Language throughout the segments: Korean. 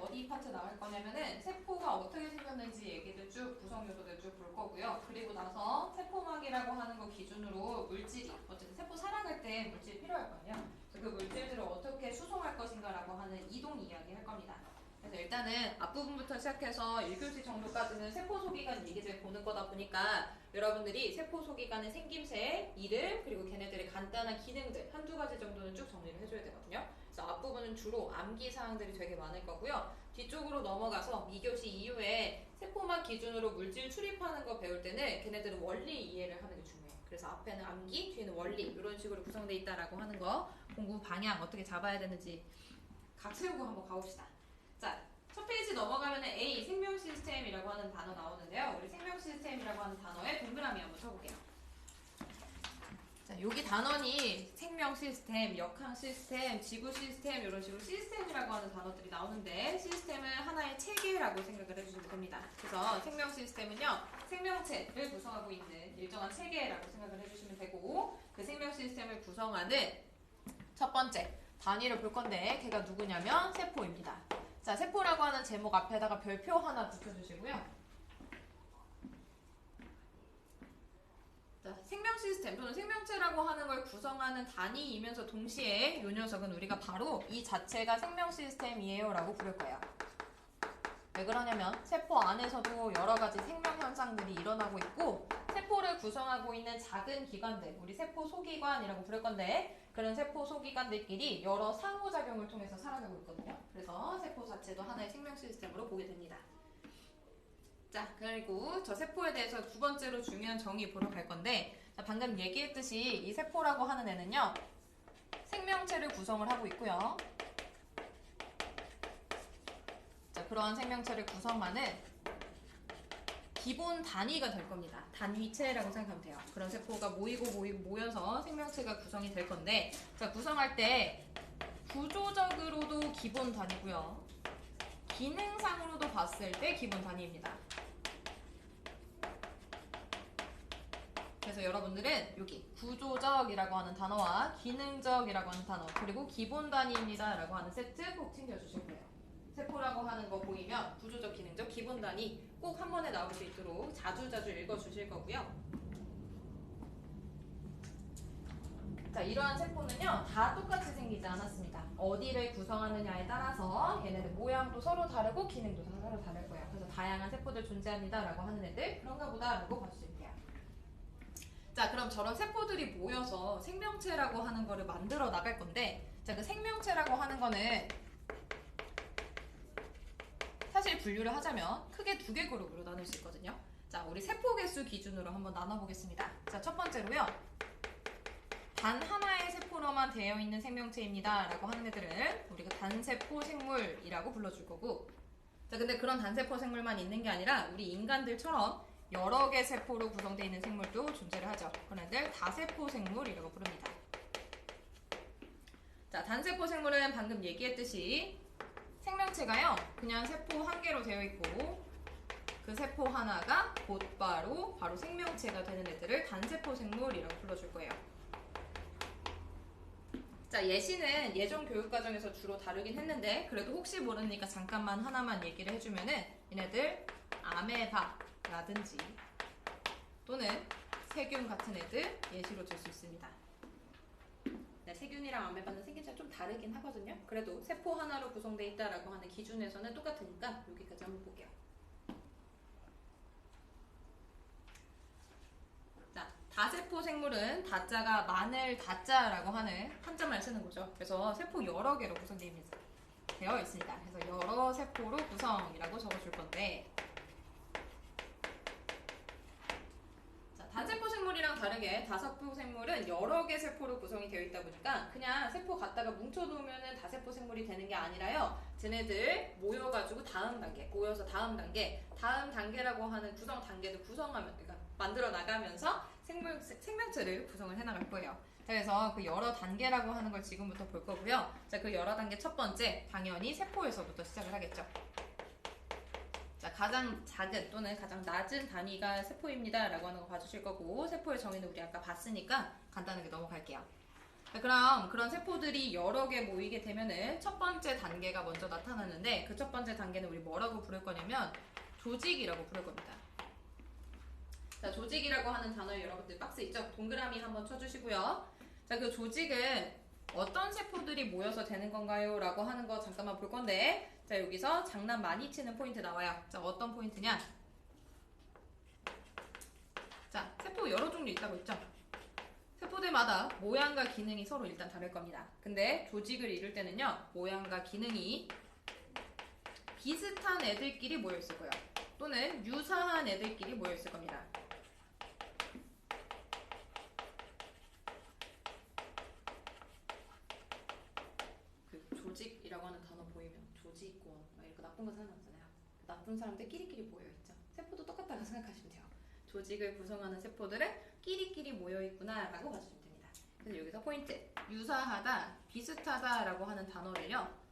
어디 파트 나올 거냐면은 세포가 어떻게 생겼는지 얘기들 쭉 구성 요소들 쭉 볼 거고요. 그리고 나서 세포막이라고 하는 거 기준으로 물질이 어쨌든 세포 살아갈 때 물질이 필요할 거 아니에요. 그래서 그 물질들을 어떻게 수송할 것인가라고 하는 이동 이야기 할 겁니다. 그래서 일단은 앞부분부터 시작해서 1교시 정도까지는 세포 소기관 얘기를 보는 거다 보니까 여러분들이 세포 소기관의 생김새, 이름, 그리고 걔네들의 간단한 기능들 한두 가지 정도는 쭉 정리를 해줘야 되거든요. 그래서 앞부분은 주로 암기 사항들이 되게 많을 거고요. 뒤쪽으로 넘어가서 2교시 이후에 세포막 기준으로 물질 출입하는 거 배울 때는 걔네들은 원리 이해를 하는 게 중요해요. 그래서 앞에는 암기, 뒤에는 원리 이런 식으로 구성되어 있다라고 하는 거 공부 방향 어떻게 잡아야 되는지 각 세우고 한번 가봅시다. 자, 첫 페이지 넘어가면 A, 생명 시스템이라고 하는 단어 나오는데요. 우리 생명 시스템이라고 하는 단어에 동그라미 한번 쳐볼게요. 자, 여기 단원이 생명 시스템, 역학 시스템, 지구 시스템 이런 식으로 시스템이라고 하는 단어들이 나오는데 시스템은 하나의 체계라고 생각을 해주시면 됩니다. 그래서 생명 시스템은요, 생명체를 구성하고 있는 일정한 체계라고 생각을 해주시면 되고 그 생명 시스템을 구성하는 첫 번째 단위를 볼 건데 걔가 누구냐면 세포입니다. 자, 세포라고 하는 제목 앞에다가 별표 하나 붙여주시고요. 자, 생명 시스템 또는 생명체라고 하는 걸 구성하는 단위이면서 동시에 이 녀석은 우리가 바로 이 자체가 생명 시스템이에요 라고 부를 거예요. 왜 그러냐면 세포 안에서도 여러 가지 생명 현상들이 일어나고 있고 세포를 구성하고 있는 작은 기관들, 우리 세포 소기관이라고 부를 건데 그런 세포 소기관들끼리 여러 상호작용을 통해서 살아가고 있거든요. 그래서 세포 자체도 하나의 생명 시스템으로 보게 됩니다. 자, 그리고 저 세포에 대해서 두 번째로 중요한 정의 보러 갈 건데 자, 방금 얘기했듯이 이 세포라고 하는 애는요 생명체를 구성을 하고 있고요. 자, 그러한 생명체를 구성하는 기본 단위가 될 겁니다. 단위체라고 생각하면 돼요. 그런 세포가 모여서 생명체가 구성이 될 건데 자, 구성할 때 구조적으로도 기본 단위고요. 기능상으로도 봤을 때 기본 단위입니다. 그래서 여러분들은 여기 구조적이라고 하는 단어와 기능적이라고 하는 단어 그리고 기본 단위입니다 라고 하는 세트 꼭 챙겨주실 거예요. 세포라고 하는 거 보이면 구조적, 기능적, 기본 단위 꼭 한 번에 나올 수 있도록 자주자주 읽어주실 거고요. 자, 이러한 세포는요 다 똑같이 생기지 않았습니다. 어디를 구성하느냐에 따라서 얘네들 모양도 서로 다르고 기능도 서로 다를 거예요. 그래서 다양한 세포들 존재합니다 라고 하는 애들 그런가 보다 라고 봐주실게요. 자, 그럼 저런 세포들이 모여서 생명체라고 하는 거를 만들어 나갈 건데 자, 그 생명체라고 하는 거는 사실 분류를 하자면 크게 두 개 그룹으로 나눌 수 있거든요. 자, 우리 세포 개수 기준으로 한번 나눠보겠습니다. 자, 첫 번째로요. 단 하나의 세포로만 되어 있는 생명체입니다 라고 하는 애들은 우리가 단세포 생물이라고 불러줄 거고 자, 근데 그런 단세포 생물만 있는 게 아니라 우리 인간들처럼 여러 개 세포로 구성되어 있는 생물도 존재를 하죠. 그런 애들 다세포 생물이라고 부릅니다. 자, 단세포 생물은 방금 얘기했듯이 생명체가요 그냥 세포 한 개로 되어 있고 그 세포 하나가 곧바로 바로 생명체가 되는 애들을 단세포 생물이라고 불러줄 거예요. 자, 예시는 예전 교육과정에서 주로 다루긴 했는데 그래도 혹시 모르니까 잠깐만 하나만 얘기를 해주면은 얘네들 아메바라든지 또는 세균 같은 애들 예시로 들 수 있습니다. 네, 세균이랑 아메바는 생김새가 좀 다르긴 하거든요. 그래도 세포 하나로 구성되어 있다라고 하는 기준에서는 똑같으니까 여기까지 한번 볼게요. 자, 다세포 생물은 다자가 마늘 다자라고 하는 한자만 쓰는 거죠. 그래서 세포 여러 개로 구성되어 있습니다. 그래서 여러 세포로 구성이라고 적어줄 건데 단세포 생물이랑 다르게 다세포 생물은 여러 개 세포로 구성이 되어 있다 보니까 그냥 세포 갖다가 뭉쳐놓으면 다세포 생물이 되는 게 아니라요. 쟤네들 모여가지고 모여서 다음 단계라고 하는 구성 단계도 그러니까 만들어 나가면서 생명체를 구성을 해나갈 거예요. 그래서 그 여러 단계라고 하는 걸 지금부터 볼 거고요. 자, 그 여러 단계 첫 번째 당연히 세포에서부터 시작을 하겠죠. 자, 가장 작은 또는 가장 낮은 단위가 세포입니다 라고 하는 거 봐주실 거고 세포의 정의는 우리 아까 봤으니까 간단하게 넘어갈게요. 자, 그럼 그런 세포들이 여러 개 모이게 되면은 첫 번째 단계가 단계가 먼저 나타나는데 그 첫 번째 단계는 우리 뭐라고 부를 거냐면 조직이라고 부를 겁니다. 자, 조직이라고 하는 단어에 여러분들 박스 있죠? 동그라미 한번 쳐주시고요. 자, 그 조직은 어떤 세포들이 모여서 되는 건가요? 라고 하는 거 잠깐만 볼 건데, 자, 여기서 장난 많이 치는 포인트 나와요. 자, 어떤 포인트냐? 자, 세포 여러 종류 있다고 했죠? 세포들마다 모양과 기능이 서로 일단 다를 겁니다. 근데 조직을 이룰 때는요, 모양과 기능이 비슷한 애들끼리 모여 있을 거예요. 또는 유사한 애들끼리 모여 있을 겁니다. 그 조직이라고 하는 단어 보이면 조직원 막 이렇게 나쁜 거 생각나잖아요. 나쁜 사람들 끼리끼리 모여 있죠. 세포도 똑같다고 생각하시면 돼요. 조직을 구성하는 세포들은 끼리끼리 모여 있구나라고 봐주시면 됩니다. 그래서 여기서 포인트, 유사하다, 비슷하다라고 하는 단어를요,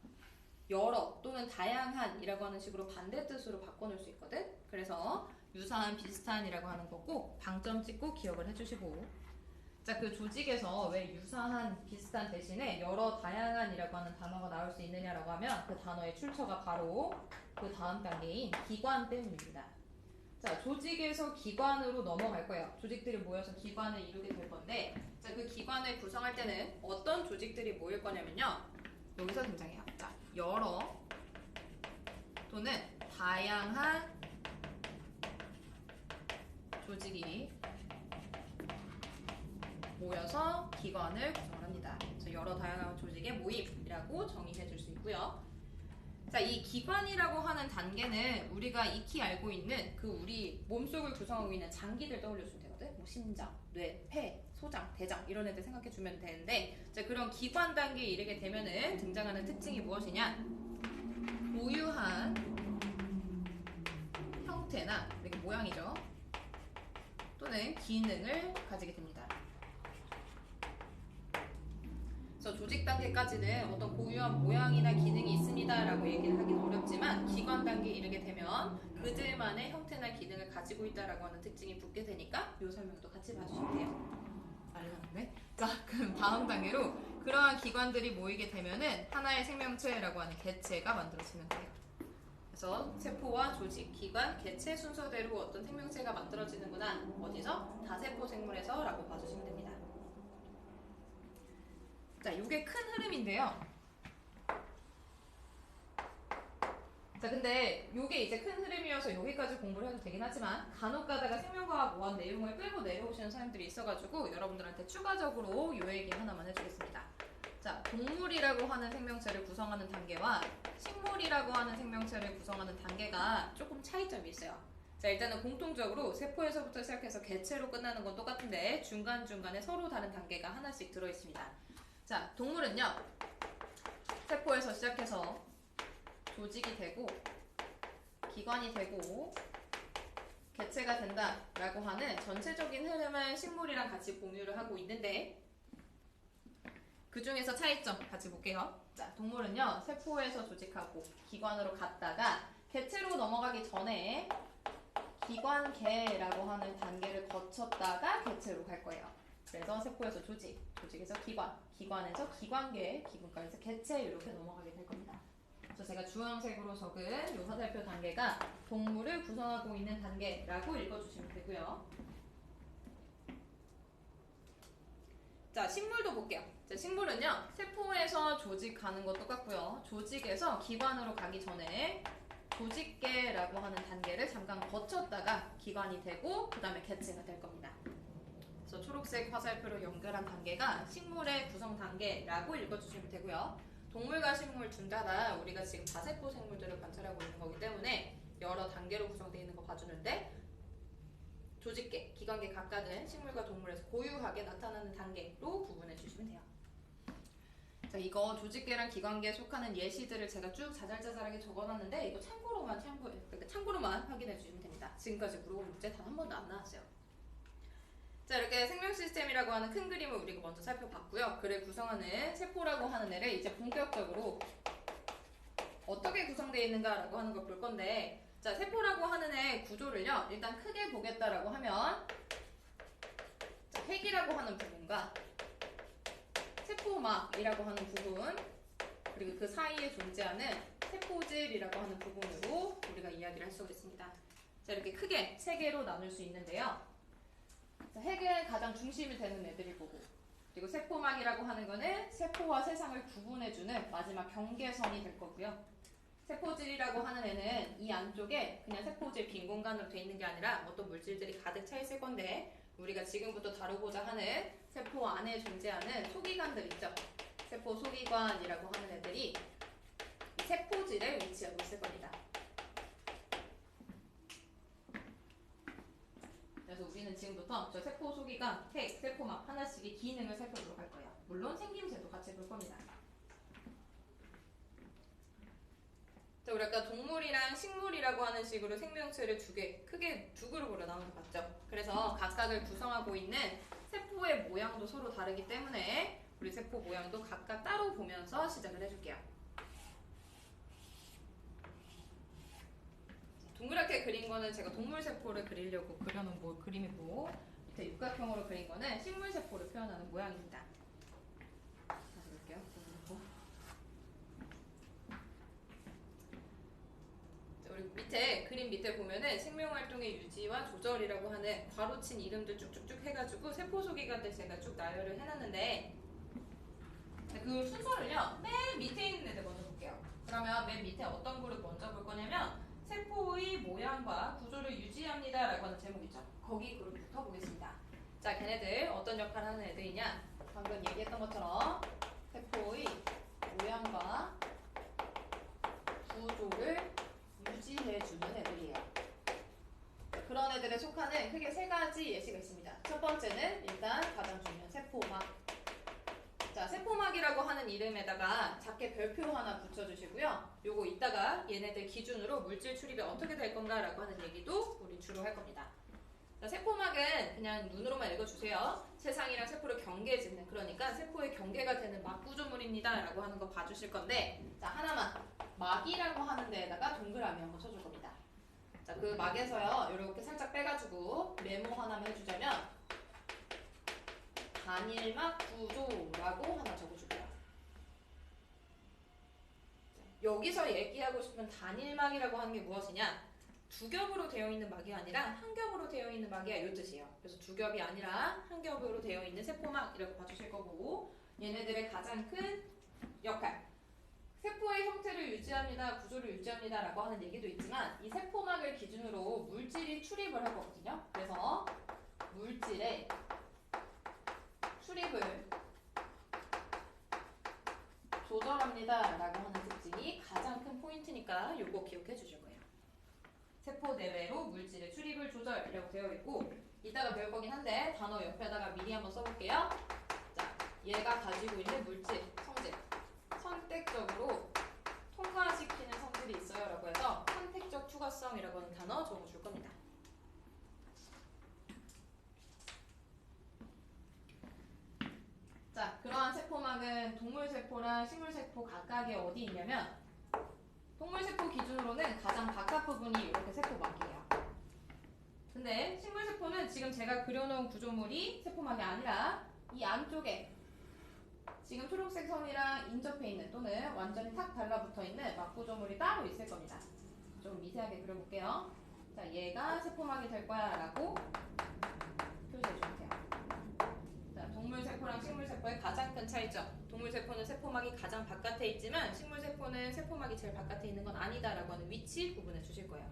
여러 또는 다양한이라고 하는 식으로 반대뜻으로 바꿔놓을 수 있거든. 그래서 유사한, 비슷한이라고 하는 거 꼭 방점 찍고 기억을 해주시고, 자, 그 조직에서 왜 유사한, 비슷한 대신에 여러, 다양한이라고 하는 단어가 나올 수 있느냐라고 하면 그 단어의 출처가 바로 그 다음 단계인 기관 때문입니다. 자, 조직에서 기관으로 넘어갈 거예요. 조직들이 모여서 기관을 이루게 될 건데, 자, 그 기관을 구성할 때는 어떤 조직들이 모일 거냐면요, 여기서 등장해요. 자, 여러 또는 다양한 조직이 모여서 기관을 구성을 합니다. 그래서 여러 다양한 조직의 모임이라고 정의해 줄 수 있고요. 자, 이 기관이라고 하는 단계는 우리가 익히 알고 있는 그 우리 몸속을 구성하고 있는 장기들 떠올려주면 되거든. 뭐 심장, 뇌, 폐, 소장, 대장 이런 애들 생각해 주면 되는데, 자, 그런 기관 단계에 이르게 되면은 등장하는 특징이 무엇이냐? 고유한 형태나 이렇게 모양이죠. 또는 기능을 가지게 됩니다. 그래서 조직 단계까지는 어떤 고유한 모양이나 기능이 있습니다라고 얘기를 하기는 어렵지만, 기관 단계에 이르게 되면 그들만의 형태나 기능을 가지고 있다라고 하는 특징이 붙게 되니까 이 설명도 같이 봐주시면 돼요. 알겠네. 자, 그럼 다음 단계로 그러한 기관들이 모이게 되면은 하나의 생명체라고 하는 개체가 만들어지는 거예요. 그래서 세포와 조직, 기관, 개체 순서대로 어떤 생명체가 만들어지는구나. 어디서? 다세포 생물에서라고 봐주시면 됩니다. 자, 이게 큰 흐름인데요. 자, 근데 이게 이제 큰 흐름이어서 여기까지 공부를 해도 되긴 하지만, 간혹 가다가 생명과학 1 내용을 끌고 내려오시는 사람들이 있어가지고 여러분들한테 추가적으로 요 얘기 하나만 해주겠습니다. 자, 동물이라고 하는 생명체를 구성하는 단계와 식물이라고 하는 생명체를 구성하는 단계가 조금 차이점이 있어요. 자, 일단은 공통적으로 세포에서부터 시작해서 개체로 끝나는 건 똑같은데 중간중간에 서로 다른 단계가 하나씩 들어있습니다. 자, 동물은요, 세포에서 시작해서 조직이 되고 기관이 되고 개체가 된다라고 하는 전체적인 흐름을 식물이랑 같이 공유를 하고 있는데, 그 중에서 차이점 같이 볼게요. 자, 동물은요, 세포에서 조직하고 기관으로 갔다가 개체로 넘어가기 전에 기관계라고 하는 단계를 거쳤다가 개체로 갈 거예요. 그래서 세포에서 조직, 조직에서 기관, 기관에서 기관계, 기관에서 개체 이렇게 넘어가게 될 겁니다. 그래서 제가 주황색으로 적은 요 화살표 단계가 동물을 구성하고 있는 단계라고 읽어주시면 되고요. 자, 식물도 볼게요. 자, 식물은요, 세포에서 조직 가는 거 똑같고요. 조직에서 기관으로 가기 전에 조직계라고 하는 단계를 잠깐 거쳤다가 기관이 되고 그 다음에 개체가 될 겁니다. 그래서 초록색 화살표로 연결한 단계가 식물의 구성 단계라고 읽어주시면 되고요. 동물과 식물 둘 다 우리가 지금 다세포 생물들을 관찰하고 있는 거기 때문에 여러 단계로 구성되어 있는 거 봐주는데, 조직계, 기관계 각각은 식물과 동물에서 고유하게 나타나는 단계로 구분해 주시면 돼요. 자, 이거 조직계랑 기관계에 속하는 예시들을 제가 쭉 자잘자잘하게 적어놨는데 이거 참고로만 확인해 주시면 됩니다. 지금까지 물어본 문제 단 한 번도 안 나왔어요. 자, 이렇게 생명 시스템이라고 하는 큰 그림을 우리가 먼저 살펴봤고요. 그를 구성하는 세포라고 하는 애를 이제 본격적으로 어떻게 구성되어 있는가라고 하는 걸 볼 건데, 자, 세포라고 하는 애 구조를요, 일단 크게 보겠다라고 하면, 자, 핵이라고 하는 부분과 세포막이라고 하는 부분, 그리고 그 사이에 존재하는 세포질이라고 하는 부분으로 우리가 이야기를 할 수가 있습니다. 자, 이렇게 크게 세 개로 나눌 수 있는데요. 자, 핵은 가장 중심이 되는 애들일 거고, 그리고 세포막이라고 하는 거는 세포와 세상을 구분해주는 마지막 경계선이 될 거고요. 세포질이라고 하는 애는 이 안쪽에 그냥 세포질 빈 공간으로 돼 있는 게 아니라 어떤 물질들이 가득 차 있을 건데, 우리가 지금부터 다루고자 하는 세포 안에 존재하는 소기관들 있죠. 세포 소기관이라고 하는 애들이 세포질에 위치하고 있을 겁니다. 그래서 우리는 지금부터 저 세포 소기관, 핵, 세포막 하나씩의 기능을 살펴보도록 할 거예요. 물론 생김새도 같이 볼 겁니다. 자, 우리 아까 동물이랑 식물이라고 하는 식으로 생명체를 크게 두 그룹으로 나눈 거 봤죠? 그래서 각각을 구성하고 있는 세포의 모양도 서로 다르기 때문에 우리 세포 모양도 각각 따로 보면서 시작을 해줄게요. 동그랗게 그린 거는 제가 동물 세포를 그리려고 그려놓은 그림이고, 밑에 육각형으로 그린 거는 식물 세포를 표현하는 모양입니다. 다시 볼게요. 우리 밑에 그림 밑에 보면은 생명활동의 유지와 조절이라고 하는 괄호친 이름들 쭉쭉쭉 해가지고 세포 소기관들 제가 쭉 나열을 해놨는데, 그 순서를요 맨 밑에 있는 애들 먼저 볼게요. 그러면 맨 밑에 어떤 그룹 먼저 볼 거냐면 세포의 모양과 구조를 유지합니다 라고 하는 제목 있죠. 거기 그룹부터 보겠습니다. 자, 걔네들 어떤 역할을 하는 애들이냐, 방금 얘기했던 것처럼 세포의 모양과 구조를 유지해주는 애들이에요. 그런 애들에 속하는 크게 세 가지 예시가 있습니다. 첫 번째는 일단 가장 중요한 세포막. 자, 세포막이라고 하는 이름에다가 작게 별표 하나 붙여주시고요. 요거 이따가 얘네들 기준으로 물질 출입이 어떻게 될 건가라고 하는 얘기도 우리 주로 할 겁니다. 자, 세포막은 그냥 눈으로만 읽어주세요. 세상이랑 세포를 경계짓는, 그러니까 세포의 경계가 되는 막 구조물입니다 라고 하는 거 봐주실 건데, 자, 하나만 막이라고 하는 데에다가 동그라미 한번 쳐줄 겁니다. 자, 그 막에서요 이렇게 살짝 빼가지고 메모 하나만 해주자면 단일막 구조라고 하나 적어줄게요. 여기서 얘기하고 싶은 단일막이라고 하는 게 무엇이냐, 두 겹으로 되어 있는 막이 아니라 한 겹으로 되어 있는 막이야, 이 뜻이에요. 그래서 두 겹이 아니라 한 겹으로 되어 있는 세포막이라고 봐주실 거고, 얘네들의 가장 큰 역할, 세포의 형태를 유지합니다, 구조를 유지합니다 라고 하는 얘기도 있지만, 이 세포막을 기준으로 물질이 출입을 할 거거든요. 그래서 물질의 출입을 조절합니다 라고 하는 특징이 가장 큰 포인트니까 요거 기억해 주실 거예요. 세포 내외로 물질의 출입을 조절이라고 되어 있고, 이따가 배울 거긴 한데 단어 옆에다가 미리 한번 써볼게요. 자, 얘가 가지고 있는 물질, 성질, 선택적으로 통과시키는 성질이 있어요 라고 해서 선택적 투과성이라고 하는 단어 적어줄 겁니다. 자, 그러한 세포막은 동물세포랑 식물세포 각각에 어디 있냐면, 동물세포 기준으로는 가장 바깥 부분이 이렇게 세포막이에요. 근데 식물세포는 지금 제가 그려놓은 구조물이 세포막이 아니라 이 안쪽에 지금 초록색 선이랑 인접해 있는 또는 완전히 탁 달라붙어 있는 막구조물이 따로 있을 겁니다. 좀 미세하게 그려볼게요. 자, 얘가 세포막이 될 거야 라고 표시해 주세요. 자, 동물세포랑 식물세포의 가장 큰 차이점, 동물세포는 세포막이 가장 바깥에 있지만 식물세포는 세포막이 제일 바깥에 있는 건 아니다 라고 하는 위치 구분해 주실 거예요.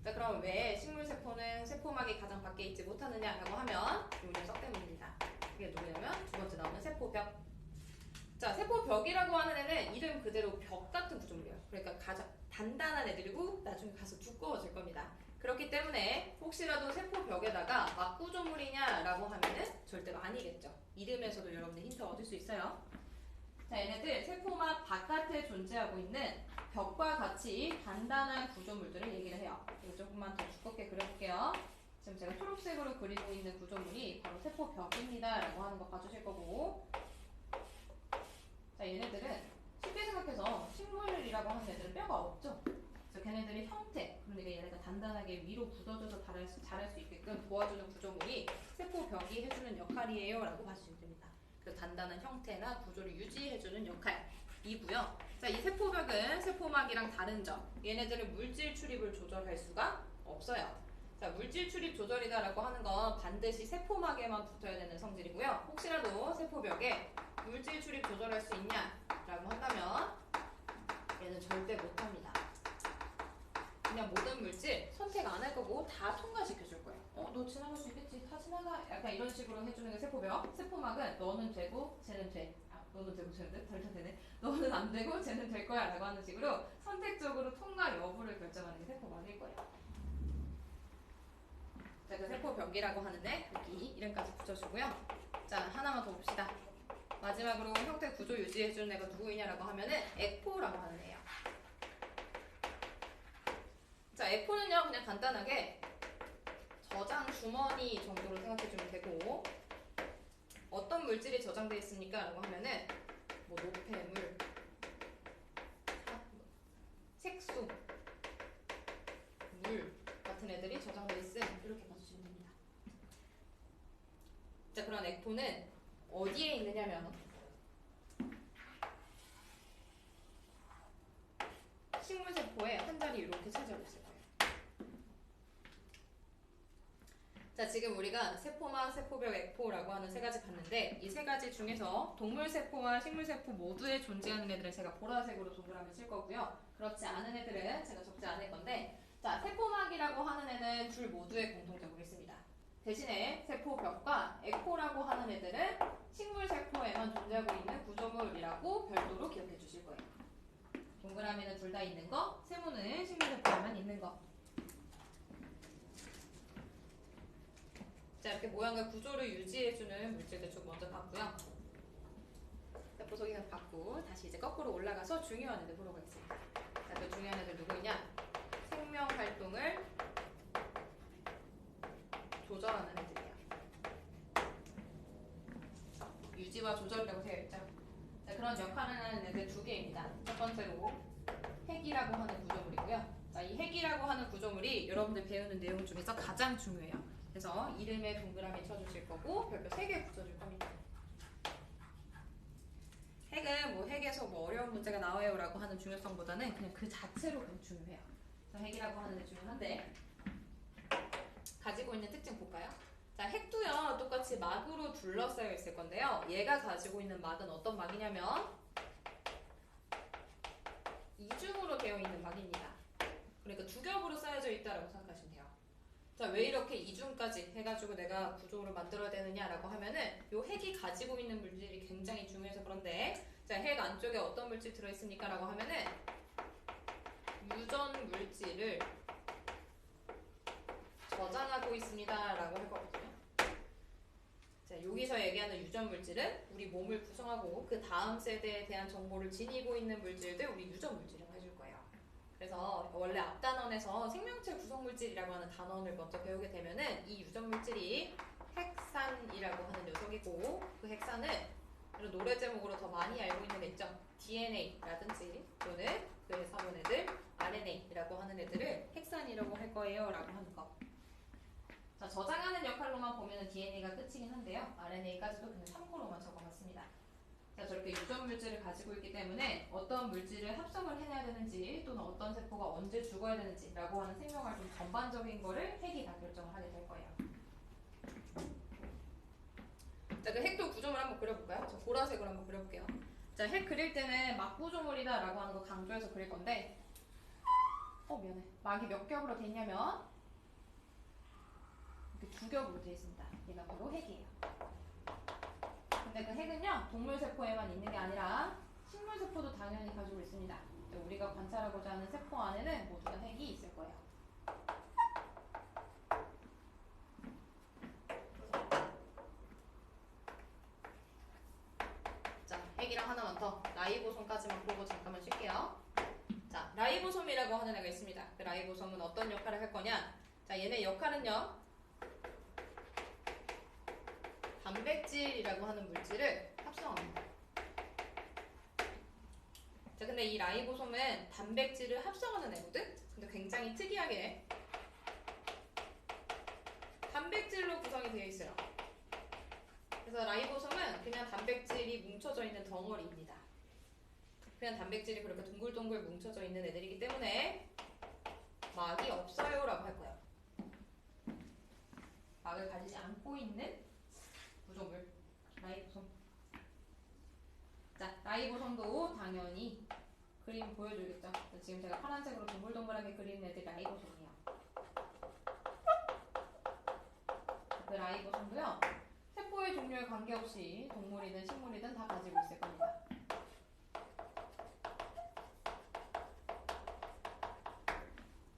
자, 그럼 왜 식물세포는 세포막이 가장 밖에 있지 못하느냐라고 하면 이 녀석 때문입니다. 이게 누구냐면 두 번째 나오는 세포벽. 자, 세포벽이라고 하는 애는 이름 그대로 벽 같은 구조물이에요. 그러니까 가장 단단한 애들이고 나중에 가서 두꺼워질 겁니다. 그렇기 때문에 혹시라도 세포벽에다가 막구조물이냐라고 하면은 절대로 아니겠죠. 이름에서도 여러분들 힌트 얻을 수 있어요. 자, 얘네들 세포막 바깥에 존재하고 있는 벽과 같이 단단한 구조물들을 얘기를 해요. 이거 조금만 더 두껍게 그려볼게요. 지금 제가 초록색으로 그리고 있는 구조물이 바로 세포벽입니다 라고 하는 거 봐주실 거고, 자, 얘네들은 쉽게 생각해서 식물이라고 하는 애들은 뼈가 없죠. 그래서 걔네들의 형태, 그러니까 얘네가 단단하게 위로 굳어져서 자랄 수 있게끔 도와주는 구조물이 세포벽이 해주는 역할이에요 라고 봐주시면 됩니다. 그래서 단단한 형태나 구조를 유지해주는 역할, 이고요. 자, 이 세포벽은 세포막이랑 다른 점. 얘네들은 물질 출입을 조절할 수가 없어요. 자, 물질 출입 조절이다라고 하는 건 반드시 세포막에만 붙어야 되는 성질이고요. 혹시라도 세포벽에 물질 출입 조절할 수 있냐라고 한다면 얘는 절대 못합니다. 그냥 모든 물질 선택 안 할 거고 다 통과시켜줄 거예요. 너 지나갈 수 있겠지. 다 지나가. 약간 이런 식으로 해주는 게 세포벽. 세포막은 너는 되고 쟤는 돼. 너는 되고 쟤는 돼? 덜 되네. 너는 안 되고 쟤는 될 거야 라고 하는 식으로 선택적으로 통과 여부를 결정하는 게 세포막일 거예요. 자, 그 세포벽이라고 하는 애 여기 이름까지 붙여주고요. 자, 하나만 더 봅시다. 마지막으로 형태 구조 유지해주는 애가 누구이냐라고 하면은 에코라고 하는 애예요. 자, 에코는요 그냥 간단하게 저장 주머니 정도로 생각해주면 되고, 어떤 물질이 저장되어 있습니까? 라고 하면은 뭐 노폐물, 색소, 물 같은 애들이 저장되어 있음 이렇게 봐주시면 됩니다. 자, 그런 에코는 어디에 있느냐면 식물세포에 한 자리 이렇게 차지하고 있을 거예요. 자, 지금 우리가 세포막, 세포벽, 에코라고 하는 세 가지 봤는데 이 세 가지 중에서 동물세포와 식물세포 모두에 존재하는 애들은 제가 보라색으로 동그라미 칠 거고요. 그렇지 않은 애들은 제가 적지 않을 건데, 자, 세포막이라고 하는 애는 둘 모두에 공통점이 있습니다. 대신에 세포벽과 에코라고 하는 애들은 식물세포에만 존재하고 있는 구조물이라고 별도로 기억해 주실 거예요. 동그라미는 둘 다 있는 거, 세모는 식물세포에만 있는 거. 자, 이렇게 모양과 구조를 유지해주는 물질들 쭉 먼저 봤고요. 세포 속에서 봤고 다시 이제 거꾸로 올라가서 중요한 애들 보러 가겠습니다. 자, 그 중요한 애들 누구냐? 생명 활동을 조절하는 애들이에요. 유지와 조절이라고 되어 있죠. 자, 그런 역할을 하는 애들 두 개입니다. 첫 번째로 핵이라고 하는 구조물이고요. 자, 이 핵이라고 하는 구조물이 여러분들 배우는 내용 중에서 가장 중요해요. 그래서 이름에 동그라미 쳐주실 거고 별표 3개 붙여줄 겁니다. 핵은 뭐 핵에서 뭐 어려운 문제가 나와요 라고 하는 중요성보다는 그냥 그 자체로 그냥 중요해요. 그래서 핵이라고 하는 게 중요한데, 가지고 있는 특징 볼까요? 자, 핵도요 똑같이 막으로 둘러싸여 있을 건데요. 얘가 가지고 있는 막은 어떤 막이냐면 이중으로 되어 있는 막입니다. 그러니까 두 겹으로 쌓여져 있다라고 생각하시면 돼요. 자, 왜 이렇게 이중까지 해가지고 내가 구조를 만들어야 되느냐라고 하면은 요 핵이 가지고 있는 물질이 굉장히 중요해서 그런데, 자, 핵 안쪽에 어떤 물질 들어있습니까? 라고 하면은 유전 물질을 저장하고 있습니다 라고 할 거거든요. 자, 여기서 얘기하는 유전 물질은 우리 몸을 구성하고 그 다음 세대에 대한 정보를 지니고 있는 물질들 우리 유전 물질이라고 해줄 거예요. 그래서 원래 앞 단원에서 생명체 구성물질이라고 하는 단원을 먼저 배우게 되면은 이 유전 물질이 핵산이라고 하는 녀석이고, 그 핵산은 이런 노래 제목으로 더 많이 알고 있는 애 있죠. DNA라든지 또는 그 회사본 애들 RNA라고 하는 애들을 핵산이라고 할 거예요 라고 하는 거. 자, 저장하는 역할로만 보면은 DNA가 끝이긴 한데요. RNA까지도 그냥 참고로만 적어봤습니다. 자, 저렇게 유전 물질을 가지고 있기 때문에 어떤 물질을 합성을 해내야 되는지 또는 어떤 세포가 언제 죽어야 되는지 라고 하는 생명활동 전반적인 거를 핵이 다 결정을 하게 될 거예요. 자, 그 핵도 구조물 한번 그려볼까요? 저 보라색으로 한번 그려볼게요. 자, 핵 그릴 때는 막 구조물이다 라고 하는 거 강조해서 그릴 건데, 미안해. 막이 몇 겹으로 돼 있냐면 이렇게 두 겹으로 돼 있습니다. 얘가 바로 핵이에요. 근데 그 핵은요 동물세포에만 있는 게 아니라 식물세포도 당연히 가지고 있습니다. 우리가 관찰하고자 하는 세포 안에는 모두 다 핵이 있을 거예요. 자, 핵이랑 하나만 더, 라이보솜까지만 보고 잠깐만 쉴게요. 자, 라이보솜이라고 하는 애가 있습니다. 그 라이보솜은 어떤 역할을 할 거냐? 자, 얘네 역할은요 단백질이라고 하는 물질을 합성합니다. 자, 근데 이 라이보솜은 단백질을 합성하는 애거든? 근데 굉장히 특이하게 단백질로 구성이 되어 있어요. 그래서 라이보솜은 그냥 단백질이 뭉쳐져 있는 덩어리입니다. 그냥 단백질이 그렇게 동글동글 뭉쳐져 있는 애들이기 때문에 막이 없어요 라고 할 거예요. 막을 가지지 않고 있는 구조물 라이보솜. 자, 라이보솜도 당연히 그림 보여줘야겠죠. 지금 제가 파란색으로 동글동글하게 그린 애들이 라이보솜이에요. 그 라이보솜도요, 세포의 종류에 관계없이 동물이든 식물이든 다 가지고 있을 겁니다.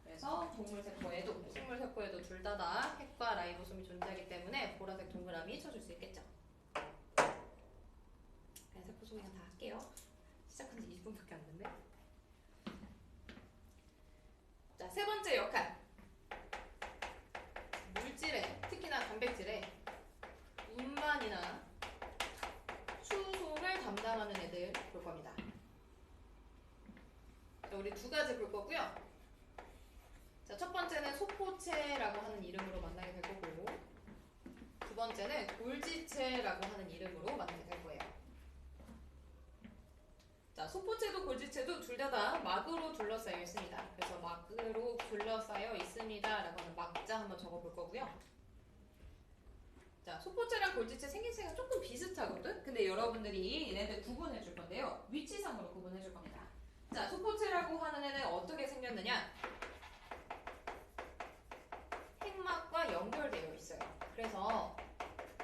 그래서 동물 세포에도 식물 세포에도 둘 다 핵과 라이보솜이 존재하기 때문에 보라색 동그라미 쳐줄 수 있겠죠. 그냥 세포 소개 다 할게요. 시작한 지 20분밖에 안 됐네. 자, 세 번째 역할. 물질에, 특히나 단백질에 운반이나 수송을 담당하는 애들 볼 겁니다. 자, 우리 두 가지 볼 거고요. 자, 첫 번째는 소포체라고 하는 이름으로 만나게 될 거고, 두 번째는 골지체라고 하는 이름으로 만나게 될 거예요. 자, 소포체도 골지체도 둘 다 막으로 둘러싸여 있습니다. 그래서 막으로 둘러싸여 있습니다 라고 하는 막자 한번 적어볼 거고요. 자, 소포체랑 골지체 생김새가 조금 비슷하거든? 근데 여러분들이 얘네들 구분해 줄 건데요. 위치상으로 구분해 줄 겁니다. 자, 소포체라고 하는 애는 어떻게 생겼느냐? 핵막과 연결되어 있어요. 그래서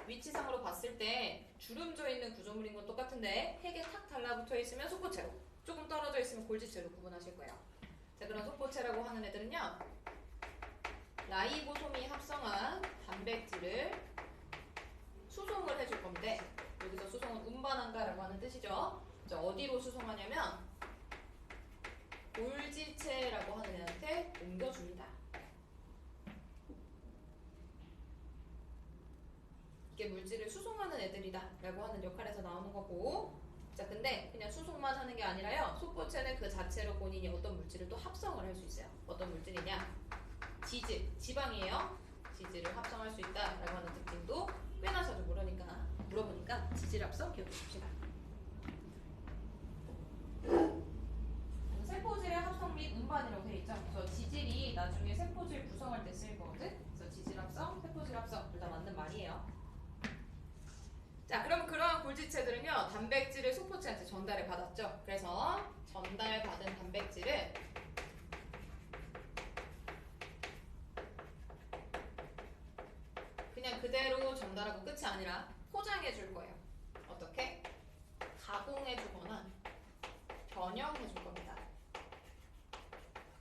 위치상으로 봤을 때 주름져 있는 구조물인 건 똑같은데 핵에 탁 달라붙어 있으면 소포체로, 조금 떨어져 있으면 골지체로 구분하실 거예요. 자, 그럼 소포체라고 하는 애들은요, 라이보솜이 합성한 단백질을 수송을 해줄 건데, 여기서 수송은 운반한다라고 하는 뜻이죠. 자, 어디로 수송하냐면 골지체라고 하는 애한테 옮겨줍니다. 이게 물질을 수송하는 애들이다 라고 하는 역할에서 나오는 거고, 자, 근데 그냥 수송만 하는 게 아니라요, 소포체는 그 자체로 본인이 어떤 물질을 또 합성을 할 수 있어요. 어떤 물질이냐? 지질, 지방이에요. 지질을 합성할 수 있다 라고 하는 특징도 꽤나 자주 물어보니까 지질 합성 기억해 줍시다. 세포질의 합성 및 운반이라고 되어 있죠. 그래서 지질이 나중에 세포질 구성할 때 쓰일 거거든. 그래서 지질 합성, 세포질 합성 둘 다 맞는 말이에요. 자, 그럼 그러한 골지체들은요, 단백질을 소포체한테 전달을 받았죠. 그래서 전달받은 단백질을 그냥 그대로 전달하고 끝이 아니라 포장해 줄 거예요. 어떻게? 가공해 주거나 변형해 줄 겁니다.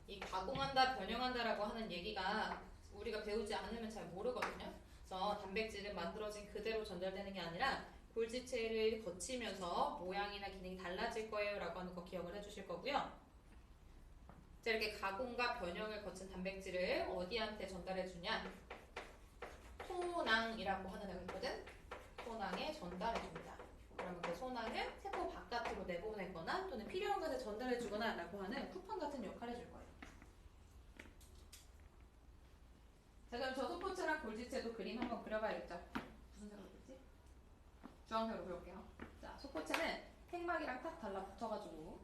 이 가공한다, 변형한다라고 하는 얘기가 우리가 배우지 않으면 잘 모르거든요. 그래서 단백질은 만들어진 그대로 전달되는 게 아니라 골지체를 거치면서 모양이나 기능이 달라질 거예요 라고 하는 거 기억을 해주실 거고요. 자, 이렇게 가공과 변형을 거친 단백질을 어디한테 전달해 주냐? 소낭이라고 하는 애가 있거든. 소낭에 전달해 줍니다. 그러면 그 소낭을 세포 바깥으로 내보내거나 또는 필요한 것에 전달해 주거나 라고 하는 쿠팡 같은 역할을 해줄 거예요. 자, 그럼 저 소포체랑 골지체도 그림 한번 그려봐야겠죠. 무슨 색으로 그리지? 주황색으로 그려볼게요. 자, 소포체는 핵막이랑 탁 달라붙어가지고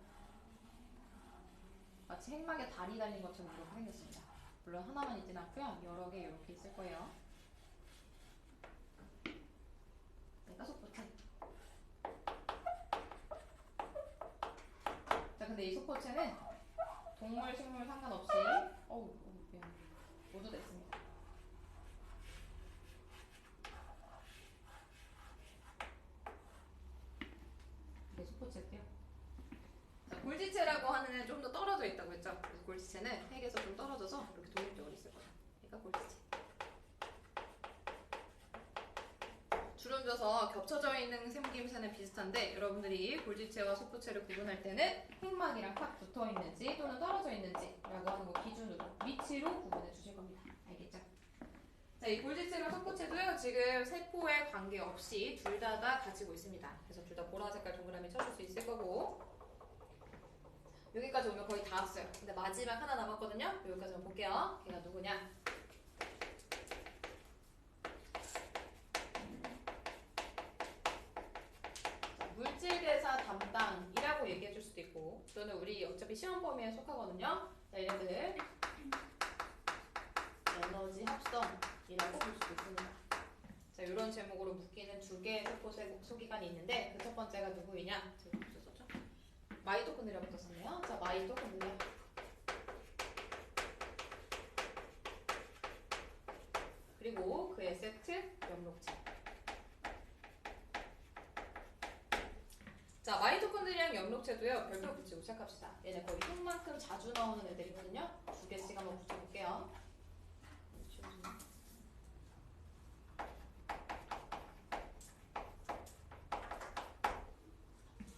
마치 핵막에 다리 달린 것처럼 이렇게 생겼습니다. 물론 하나만 있진 않고요. 여러 개 이렇게 있을 거예요. 얘가 소포체. 자, 근데 이 소포체는 동물, 식물 상관없이 미안. 모두 됐습니다. 이게 소포체고요. 자, 골지체라고 하는 애는 좀 더 떨어져 있다고 했죠. 그래서 골지체는 핵에서 좀 떨어져서 이렇게 독립적으로 있을 거예요. 그러니까 골지체. 주름져서 겹쳐져 있는 생김새는 비슷한데 여러분들이 골지체와 소포체를 구분할 때는 핵막이랑 탁 붙어 있는지 또는 떨어져 있는지 라고 하는 거 기준으로 위치로 구분해 주실 겁니다. 알겠죠? 자, 이 골지체랑 소포체도요, 지금 세포에 관계없이 둘 다 가지고 있습니다. 그래서 둘 다 보라 색깔 동그라미 쳐줄 수 있을 거고, 여기까지 오면 거의 다 왔어요. 근데 마지막 하나 남았거든요. 여기까지만 볼게요. 걔가 누구냐? 물질 대사 담당이라고 얘기해 줄 수도 있고 또는 우리 어차피 시험 범위에 속하거든요. 자, 얘네들 에너지 합성이라고 볼 수도 있습니다. 자, 이런 제목으로 묶이는 두 개의 세포 소기관이 있는데 그 첫 번째가 누구이냐? 제가 무슨 썼죠? 마이토콘드리아부터 썼네요. 자, 마이토콘드리아. 그리고 그의 세트 염록체. 자, 마이토콘드리아 염록체도요. 별표 붙이고 시작합시다. 얘네 거의 흙만큼 자주 나오는 애들이거든요. 두 개씩 한번 붙여볼게요.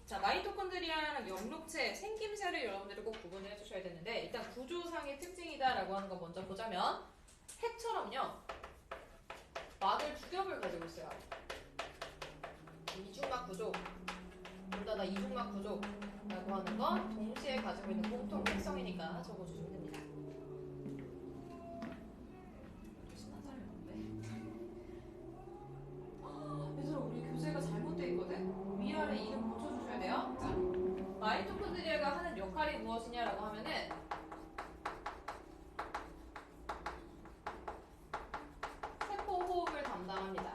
자, 마이토콘드리아랑 염록체 생김새를 여러분들이 꼭 구분을 해주셔야 되는데 일단 구조상의 특징이다라고 하는 거 먼저 보자면 핵처럼요. 막을 두 겹을 가지고 있어요. 이중막 구조, 둘다 이중막 구조라고 하는 건 동시에 가지고 있는 공통 특성이니까 적어주시면 됩니다. 신난 사람이 없네. 얘들아, 우리 교재가 잘못돼 있거든? 위아래 이름 고쳐주셔야 돼요. 자, 마이토콘드리아가 하는 역할이 무엇이냐라고 하면은 세포 호흡을 담당합니다.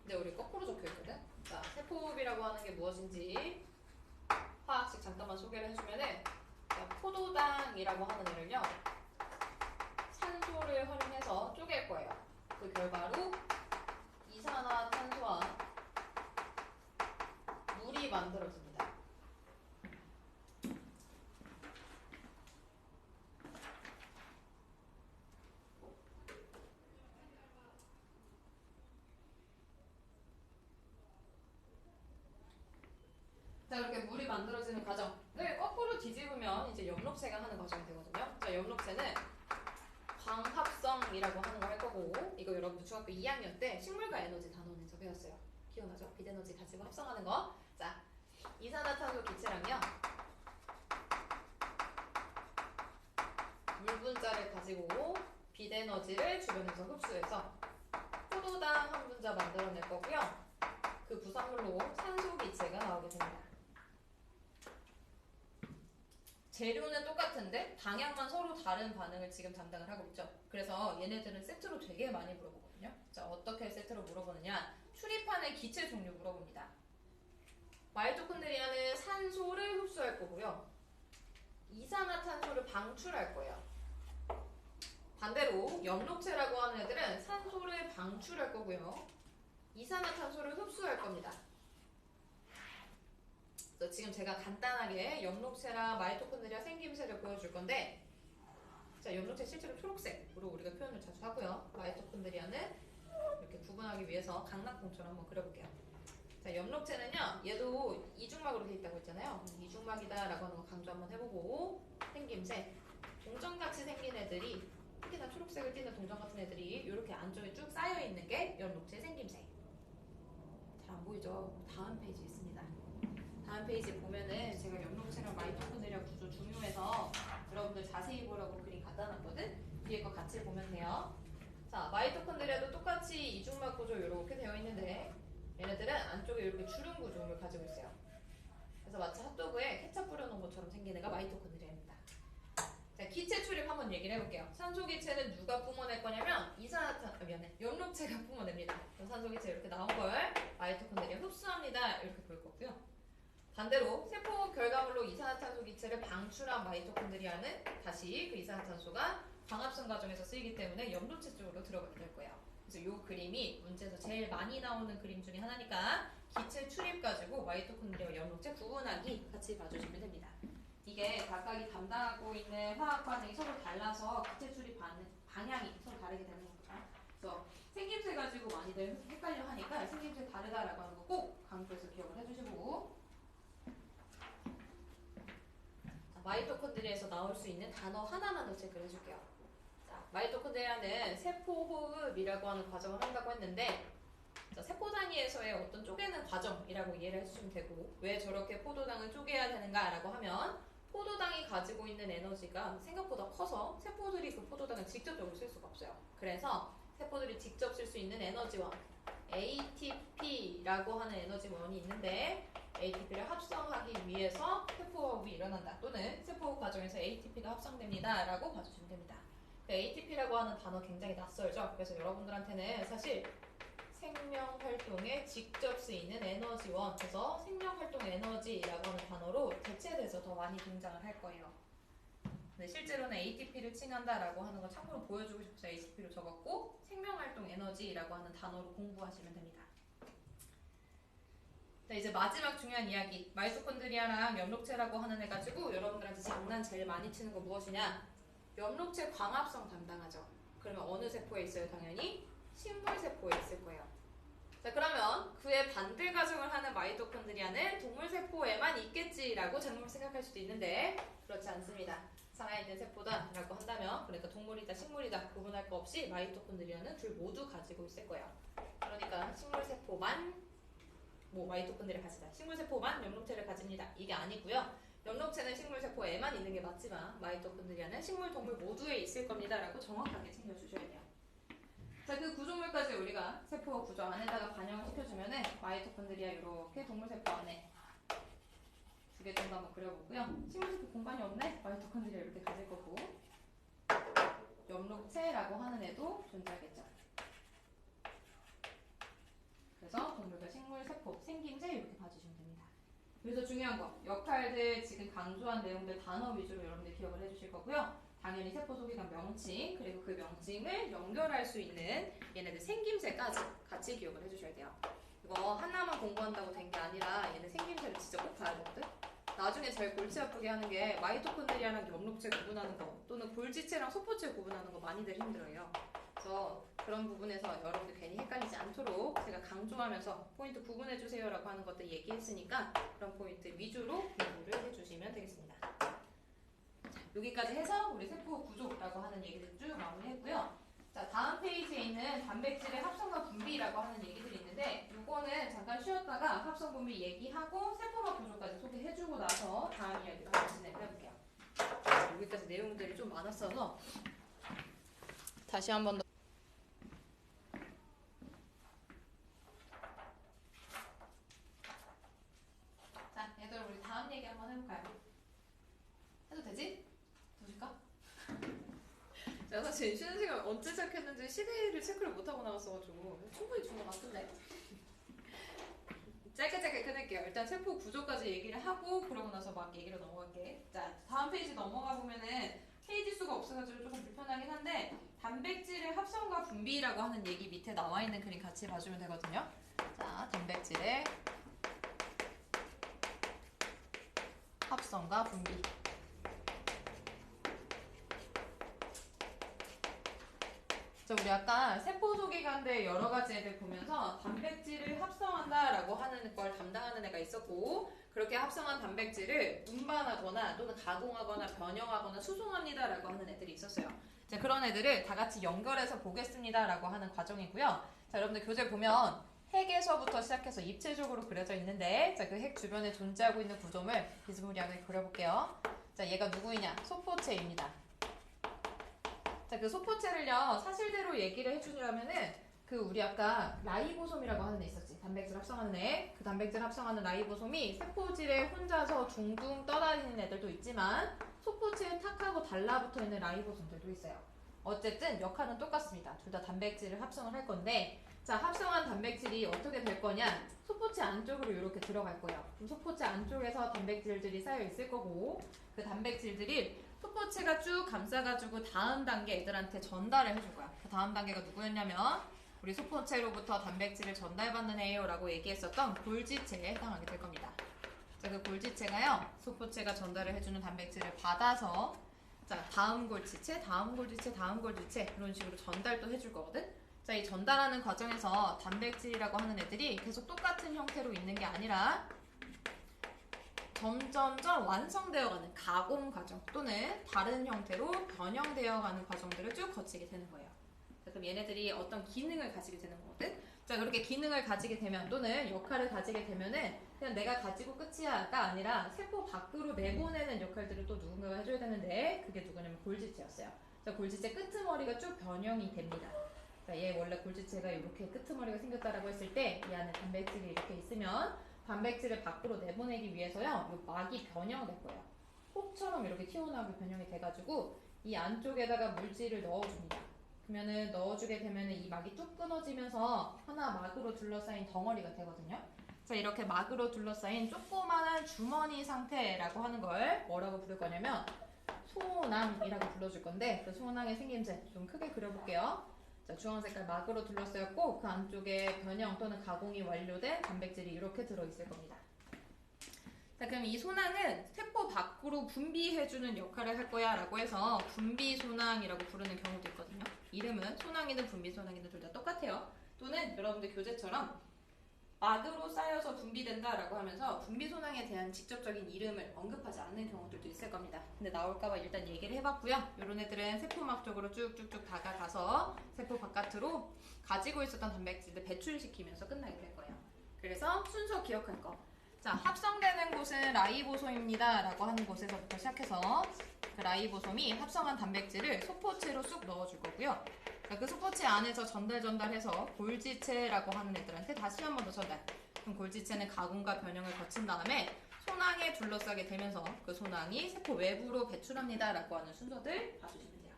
근데 우리 거꾸로 적혀 있거든? 자, 세포 호흡이라고 하는 게 무엇인지 화학식 잠깐만 소개를 해주면은 자, 포도당이라고 하는 애를요. 산소를 활용해서 쪼갤 거예요. 그 결과로 이산화탄소와 물이 만들어집니다. 자, 이렇게 물이 만들어지는 과정을 거꾸로 뒤집으면 이제 염록체가 하는 과정이 되거든요. 자, 염록체는 광합성이라고 하는 걸 할 거고, 이거 여러분들 중학교 2학년 때 식물과 에너지 단원에서 배웠어요. 기억나죠? 빛에너지 가지고 합성하는 거. 자, 이산화탄소 기체랑요. 물 분자를 가지고 빛에너지를 주변에서 흡수해서 포도당 한 분자 만들어낼 거고요. 그 부산물로 산소 기체가 나오게 됩니다. 재료는 똑같은데 방향만 서로 다른 반응을 지금 담당을 하고 있죠. 그래서 얘네들은 세트로 되게 많이 물어보거든요. 자, 어떻게 세트로 물어보느냐? 출입하는 기체 종류 물어봅니다. 마이토콘드리아는 산소를 흡수할 거고요. 이산화탄소를 방출할 거예요. 반대로 염록체라고 하는 애들은 산소를 방출할 거고요. 이산화탄소를 흡수할 겁니다. 그래서 지금 제가 간단하게 염록체랑 마이토콘드리아 생김새를 보여줄 건데, 자, 염록체 실제로 초록색으로 우리가 표현을 자주 하고요. 마이토콘드리아는 이렇게 구분하기 위해서 강낭콩처럼 한번 그려볼게요. 자, 염록체는요, 얘도 이중막으로 되어 있다고 했잖아요. 이중막이다라고 하는 거 강조 한번 해보고, 생김새 동전같이 생긴 애들이, 특히나 초록색을 띠는 동전 같은 애들이 이렇게 안쪽에 쭉 쌓여 있는 게 염록체 생김새. 잘 안 보이죠? 다음 페이지 있습니다. 다음 페이지 보면은 제가 염록체랑 마이토콘드리아 구조 중요해서 여러분들 자세히 보라고 그림 갖다 놨거든? 뒤에 거 같이 보면 돼요. 자, 마이토콘드리아도 똑같이 이중막 구조 이렇게 되어 있는데 얘네들은 안쪽에 이렇게 주름 구조를 가지고 있어요. 그래서 마치 핫도그에 케첩 뿌려놓은 것처럼 생긴 애가 마이토콘드리아입니다. 자, 기체 출입 한번 얘기를 해볼게요. 산소 기체는 누가 뿜어낼 거냐면 염록체가 뿜어냅니다. 산소 기체 이렇게 나온 걸 마이토콘드리아 흡수합니다. 이렇게 볼 거고요. 반대로 세포 결과물로 이산화탄소 기체를 방출한 마이토콘드리아는 다시 그 이산화탄소가 광합성 과정에서 쓰이기 때문에 염록체 쪽으로 들어가게 될 거예요. 그래서 이 그림이 문제에서 제일 많이 나오는 그림 중에 하나니까 기체 출입 가지고 마이토콘드리아와 염록체 구분하기 같이 봐주시면 됩니다. 이게 각각이 담당하고 있는 화학 반응이 서로 달라서 기체 출입 방향이 서로 다르게 되는 겁니다. 그래서 생김새 가지고 많이들 헷갈려 하니까 생김새 다르다라고 하는 거 꼭 강조해서 기억을 해주시고, 마이토콘드리아에서 나올 수 있는 단어 하나만 더 체크를 해줄게요. 자, 마이토콘드리아는 세포 호흡이라고 하는 과정을 한다고 했는데, 자, 세포 단위에서의 어떤 쪼개는 과정이라고 이해를 해주시면 되고, 왜 저렇게 포도당을 쪼개야 되는가라고 하면 포도당이 가지고 있는 에너지가 생각보다 커서 세포들이 그 포도당을 직접적으로 쓸 수가 없어요. 그래서 세포들이 직접 쓸 수 있는 에너지원 ATP라고 하는 에너지원이 있는데, ATP를 합성하기 위해서 세포화합이 일어난다. 또는 세포화합 과정에서 ATP가 합성됩니다. 라고 봐주시면 됩니다. ATP라고 하는 단어 굉장히 낯설죠. 그래서 여러분들한테는 사실 생명활동에 직접 쓰이는 에너지원, 그래서 생명활동 에너지라고 하는 단어로 대체돼서 더 많이 등장을 할 거예요. 네, 실제로는 ATP를 칭한다라고 하는 거 참고로 보여주고 싶어서 ATP로 적었고 생명활동 에너지라고 하는 단어로 공부하시면 됩니다. 자, 이제 마지막 중요한 이야기, 마이토콘드리아랑 엽록체라고 하는 애 가지고 여러분들한테 장난 제일 많이 치는 거 무엇이냐? 엽록체 광합성 담당하죠. 그러면 어느 세포에 있어요? 당연히 식물세포에 있을 거예요. 자, 그러면 그의 반대 가정을 하는 마이토콘드리아는 동물세포에만 있겠지라고 잘못 생각할 수도 있는데 그렇지 않습니다. 살아있는 세포다 라고 한다면, 그러니까 동물이다 식물이다 구분할 거 없이 마이토콘드리아는 둘 모두 가지고 있을 거예요. 그러니까 식물세포만 마이토콘드리아 가지다, 식물세포만 엽록체를 가집니다, 이게 아니고요. 엽록체는 식물세포에만 있는 게 맞지만 마이토콘드리아는 식물, 동물 모두에 있을 겁니다 라고 정확하게 챙겨주셔야 돼요. 자, 그 구조물까지 우리가 세포 구조 안에다가 반영을 시켜주면은 마이토콘드리아 이렇게 동물세포 안에 두 개 정도 한번 그려보고요. 식물세포 공간이 없네? 마이토콘드리아 이렇게 가질 거고, 엽록체라고 하는 애도 존재하겠죠. 그래서 동물과 식물세포, 생김새 이렇게 봐주시면 됩니다. 그래서 중요한 거, 역할들 지금 강조한 내용들 단어 위주로 여러분들 기억을 해주실 거고요. 당연히 세포 소개관 명칭, 그리고 그 명칭을 연결할 수 있는 얘네들 생김새까지 같이 기억을 해주셔야 돼요. 이거 하나만 공부한다고 된 게 아니라 얘네 생김새를 진짜 꼭 봐야 되거든. 나중에 제일 골치 아프게 하는 게 마이토콘드리아랑 엽록체 구분하는 거, 또는 골지체랑 소포체 구분하는 거 많이들 힘들어요. 그래서 그런 부분에서 여러분들 괜히 헷갈리지 않도록 제가 강조하면서 포인트 구분해주세요 라고 하는 것들 얘기했으니까 그런 포인트 위주로 공부를 해주시면 되겠습니다. 자, 여기까지 해서 우리 세포 구조라고 하는 얘기들 쭉 마무리했고요. 자, 다음 페이지에 있는 단백질의 합성과 분비라고 하는 얘기들이 있는데, 요거는 잠깐 쉬었다가 합성 분비 얘기하고 세포막 구조까지 소개해주고 나서 다음 이야기로 한번 진행을 해볼게요. 여기까지 내용들이 좀 많았어서 다시 한번 더. 자, 얘들아 우리 다음 얘기 한번 해볼까요? 해도 되지? 도실까? 제가 사실 쉬는 시간 언제 시작했는지 시대를 체크를 못하고 나왔어가지고 충분히 준 것 같은데 짧게 끝낼게요. 일단 세포 구조까지 얘기를 하고 그러고 나서 막 얘기로 넘어갈게. 자, 다음 페이지 넘어가 보면은 페이지 수가 없어가지고 조금 불편하긴 한데, 단백질의 합성과 분비라고 하는 얘기 밑에 나와 있는 그림 같이 봐주면 되거든요. 자, 단백질의 합성과 분비. 우리 아까 세포 소개관들 여러 가지 애들 보면서 단백질을 합성한다라고 하는 걸 담당하는 애가 있었고, 그렇게 합성한 단백질을 운반하거나 또는 가공하거나 변형하거나 수송합니다라고 하는 애들이 있었어요. 자, 그런 애들을 다 같이 연결해서 보겠습니다라고 하는 과정이고요. 자, 여러분들 교재 보면 핵에서부터 시작해서 입체적으로 그려져 있는데, 자, 그 핵 주변에 존재하고 있는 구조물 비스무리하게 그려볼게요. 자, 얘가 누구이냐? 소포체입니다. 자, 그 소포체를요, 사실대로 얘기를 해주려면은, 그 우리 아까 라이보솜이라고 하는 애 있었지. 단백질 합성하는 애. 그 단백질 합성하는 라이보솜이 세포질에 혼자서 둥둥 떠다니는 애들도 있지만, 소포체에 탁하고 달라붙어 있는 라이보솜들도 있어요. 어쨌든 역할은 똑같습니다. 둘 다 단백질을 합성을 할 건데, 자, 합성한 단백질이 어떻게 될 거냐? 소포체 안쪽으로 이렇게 들어갈 거예요. 그럼 소포체 안쪽에서 단백질들이 쌓여 있을 거고, 그 단백질들이 소포체가 쭉 감싸가지고 다음 단계 애들한테 전달을 해줄 거야. 그 다음 단계가 누구였냐면, 우리 소포체로부터 단백질을 전달받는 애요 라고 얘기했었던 골지체에 해당하게 될 겁니다. 자, 그 골지체가요, 소포체가 전달을 해주는 단백질을 받아서, 자, 다음 골지체, 다음 골지체, 다음 골지체, 그런 식으로 전달도 해줄 거거든? 자, 이 전달하는 과정에서 단백질이라고 하는 애들이 계속 똑같은 형태로 있는 게 아니라 점점점 완성되어가는 가공 과정 또는 다른 형태로 변형되어가는 과정들을 쭉 거치게 되는 거예요. 자, 그럼 얘네들이 어떤 기능을 가지게 되는 거거든? 자, 그렇게 기능을 가지게 되면 또는 역할을 가지게 되면은 그냥 내가 가지고 끝이야가 아니라 세포 밖으로 내보내는 역할들을 또 누군가가 해줘야 되는데, 그게 누구냐면 골지체였어요. 자, 골지체 끄트머리가 쭉 변형이 됩니다. 자, 얘 원래 골지체가 이렇게 끄트머리가 생겼다라고 했을 때 이 안에 단백질이 이렇게 있으면 단백질을 밖으로 내보내기 위해서요. 이 막이 변형될 거예요. 폭처럼 이렇게 튀어나오게 변형이 돼가지고 이 안쪽에다가 물질을 넣어줍니다. 그러면은 넣어주게 되면은 이 막이 뚝 끊어지면서 하나 막으로 둘러싸인 덩어리가 되거든요. 자, 이렇게 막으로 둘러싸인 조그마한 주머니 상태라고 하는 걸 뭐라고 부를 거냐면 소낭이라고 불러줄 건데, 그 소낭의 생김새 좀 크게 그려볼게요. 자, 주황 색깔 막으로 둘러싸였고 그 안쪽에 변형 또는 가공이 완료된 단백질이 이렇게 들어있을 겁니다. 자, 그럼 이 소낭은 세포 밖으로 분비해주는 역할을 할 거야 라고 해서 분비소낭이라고 부르는 경우도 있거든요. 이름은 소낭이든 분비소낭이든 둘 다 똑같아요. 또는 여러분들 교재처럼 막으로 쌓여서 분비된다 라고 하면서 분비소낭에 대한 직접적인 이름을 언급하지 않는 경우들도 있을 겁니다. 근데 나올까봐 일단 얘기를 해봤고요. 이런 애들은 세포막 쪽으로 쭉쭉쭉 다가가서 세포 바깥으로 가지고 있었던 단백질을 배출시키면서 끝나게 될 거예요. 그래서 순서 기억할 거. 자, 합성되는 곳은 라이보솜입니다 라고 하는 곳에서부터 시작해서 그 라이보솜이 합성한 단백질을 소포체로 쑥 넣어줄 거고요. 자, 그 소포체 안에서 전달해서 골지체라고 하는 애들한테 다시 한 번 더 전달. 그럼 골지체는 가공과 변형을 거친 다음에 소낭에 둘러싸게 되면서 그 소낭이 세포 외부로 배출합니다 라고 하는 순서들 봐주시면 돼요.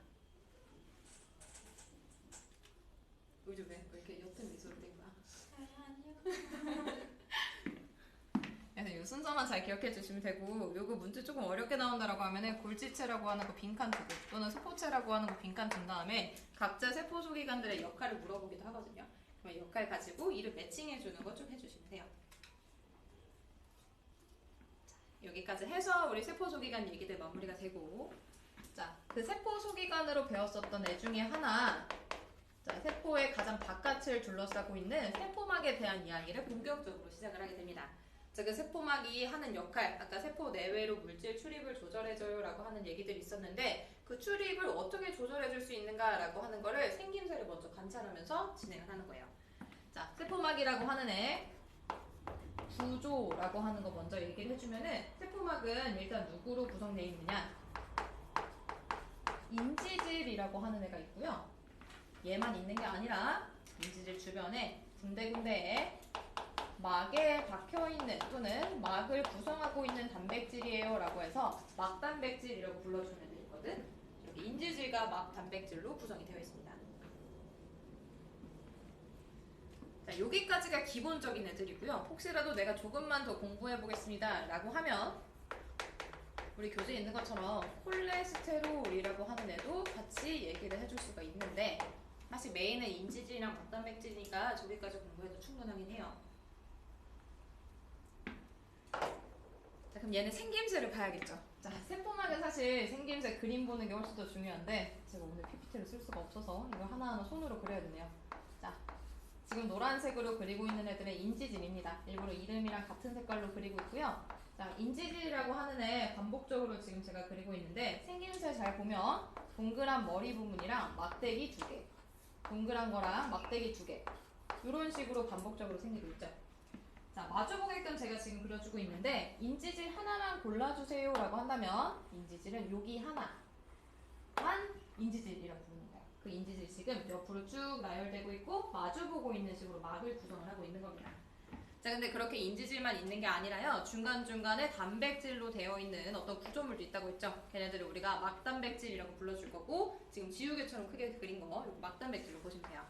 요즘 왜 이렇게 옅은 미소를 띈 거야? 아니요. 그래서 이 순서만 잘 기억해 주시면 되고, 요거 문제 조금 어렵게 나온다라고 하면은 골지체라고 하는 거 빈칸 두고 또는 소포체라고 하는 거 빈칸 둔 다음에 각자 세포 소기관들의 역할을 물어보기도 하거든요. 그럼 역할 가지고 이름 매칭해 주는 거 좀 해주시면 돼요. 자, 여기까지 해서 우리 세포 소기관 얘기들 마무리가 되고, 자, 그 세포 소기관으로 배웠었던 애 중에 하나, 자, 세포의 가장 바깥을 둘러싸고 있는 세포막에 대한 이야기를 본격적으로 시작을 하게 됩니다. 자, 그 세포막이 하는 역할, 아까 세포 내외로 물질 출입을 조절해줘요 라고 하는 얘기들이 있었는데, 그 출입을 어떻게 조절해줄 수 있는가 라고 하는 거를 생김새를 먼저 관찰하면서 진행을 하는 거예요. 자, 세포막이라고 하는 애 구조라고 하는 거 먼저 얘기를 해주면은, 세포막은 일단 누구로 구성되어 있느냐, 인지질이라고 하는 애가 있고요. 얘만 있는 게 아니라 인지질 주변에 군데군데에 막에 박혀있는 또는 막을 구성하고 있는 단백질이에요 라고 해서 막단백질이라고 불러주는 애들이 있거든. 이렇게 인지질과 막단백질로 구성이 되어 있습니다. 자, 여기까지가 기본적인 애들이고요. 혹시라도 내가 조금만 더 공부해 보겠습니다 라고 하면 우리 교재에 있는 것처럼 콜레스테롤이라고 하는 애도 같이 얘기를 해줄 수가 있는데, 사실 메인은 인지질이랑 막단백질이니까 저기까지 공부해도 충분하긴 해요. 자, 그럼 얘는 생김새를 봐야겠죠. 자, 세포막은 사실 생김새 그림 보는 게 훨씬 더 중요한데 제가 오늘 PPT를 쓸 수가 없어서 이거 하나하나 손으로 그려야 되네요. 자, 지금 노란색으로 그리고 있는 애들은 인지질입니다. 일부러 이름이랑 같은 색깔로 그리고 있고요. 자, 인지질이라고 하는 애 반복적으로 지금 제가 그리고 있는데, 생김새 잘 보면 동그란 머리 부분이랑 막대기 2개, 동그란 거랑 막대기 2개, 이런 식으로 반복적으로 생기고 있죠. 자, 마주보게끔 제가 지금 그려주고 있는데, 인지질 하나만 골라주세요 라고 한다면 인지질은 여기 하나만 인지질이라고 부릅니다. 그 인지질 지금 옆으로 쭉 나열되고 있고 마주보고 있는 식으로 막을 구성을 하고 있는 겁니다. 자, 근데 그렇게 인지질만 있는 게 아니라요, 중간중간에 단백질로 되어 있는 어떤 구조물도 있다고 했죠. 걔네들을 우리가 막단백질이라고 불러줄 거고, 지금 지우개처럼 크게 그린 거 막단백질로 보시면 돼요.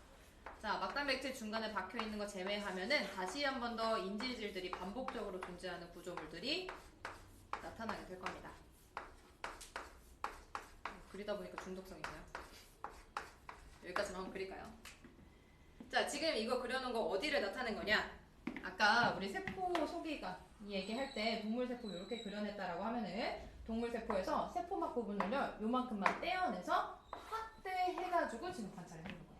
자, 막단백질 중간에 박혀있는 거 제외하면은 다시 한 번 더 인지질들이 반복적으로 존재하는 구조물들이 나타나게 될 겁니다. 그리다 보니까 중독성이네요. 여기까지만 한번 그릴까요? 자, 지금 이거 그려놓은 거 어디를 나타낸 거냐? 아까 우리 세포 소기관 얘기할 때 동물세포 이렇게 그려냈다라고 하면은 동물세포에서 세포막 부분을요 요만큼만 떼어내서 확대해가지고 지금 관찰을 해보는 거예요.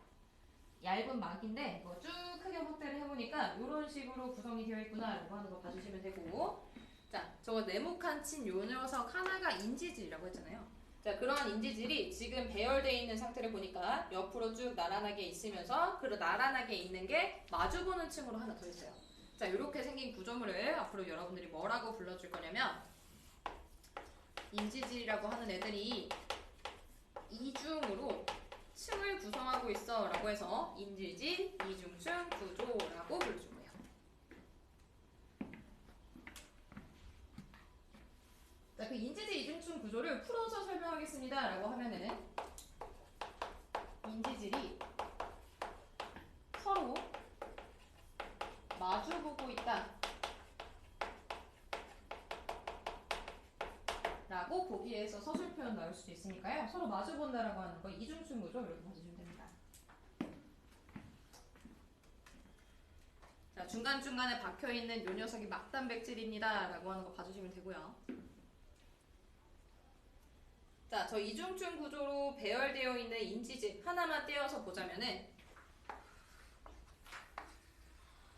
얇은 막인데 이거 쭉 크게 확대를 해보니까 이런 식으로 구성이 되어 있구나 라고 하는 거 봐주시면 되고, 자, 저거 네모칸 친 요 녀석 하나가 인지질이라고 했잖아요. 자, 그러한 인지질이 지금 배열되어 있는 상태를 보니까 옆으로 쭉 나란하게 있으면서 그 나란하게 있는 게 마주보는 층으로 하나 더 있어요. 자, 이렇게 생긴 구조물을 앞으로 여러분들이 뭐라고 불러줄 거냐면, 인지질이라고 하는 애들이 이중으로 층을 구성하고 있어 라고 해서 인지질 이중층 구조라고 불러준 거예요. 자, 그 인지질 이중충 구조를 풀어서 설명하겠습니다 라고 하면은 인지질이 서로 마주보고 있다 라고 보기에서 서술 표현 나올 수도 있으니까요. 서로 마주본다라고 하는 거 이중충 구조 이렇게 봐주시면 됩니다. 자, 중간중간에 박혀있는 요 녀석이 막단백질입니다 라고 하는 거 봐주시면 되고요. 자, 저 이중충 구조로 배열되어 있는 인지질 하나만 떼어서 보자면은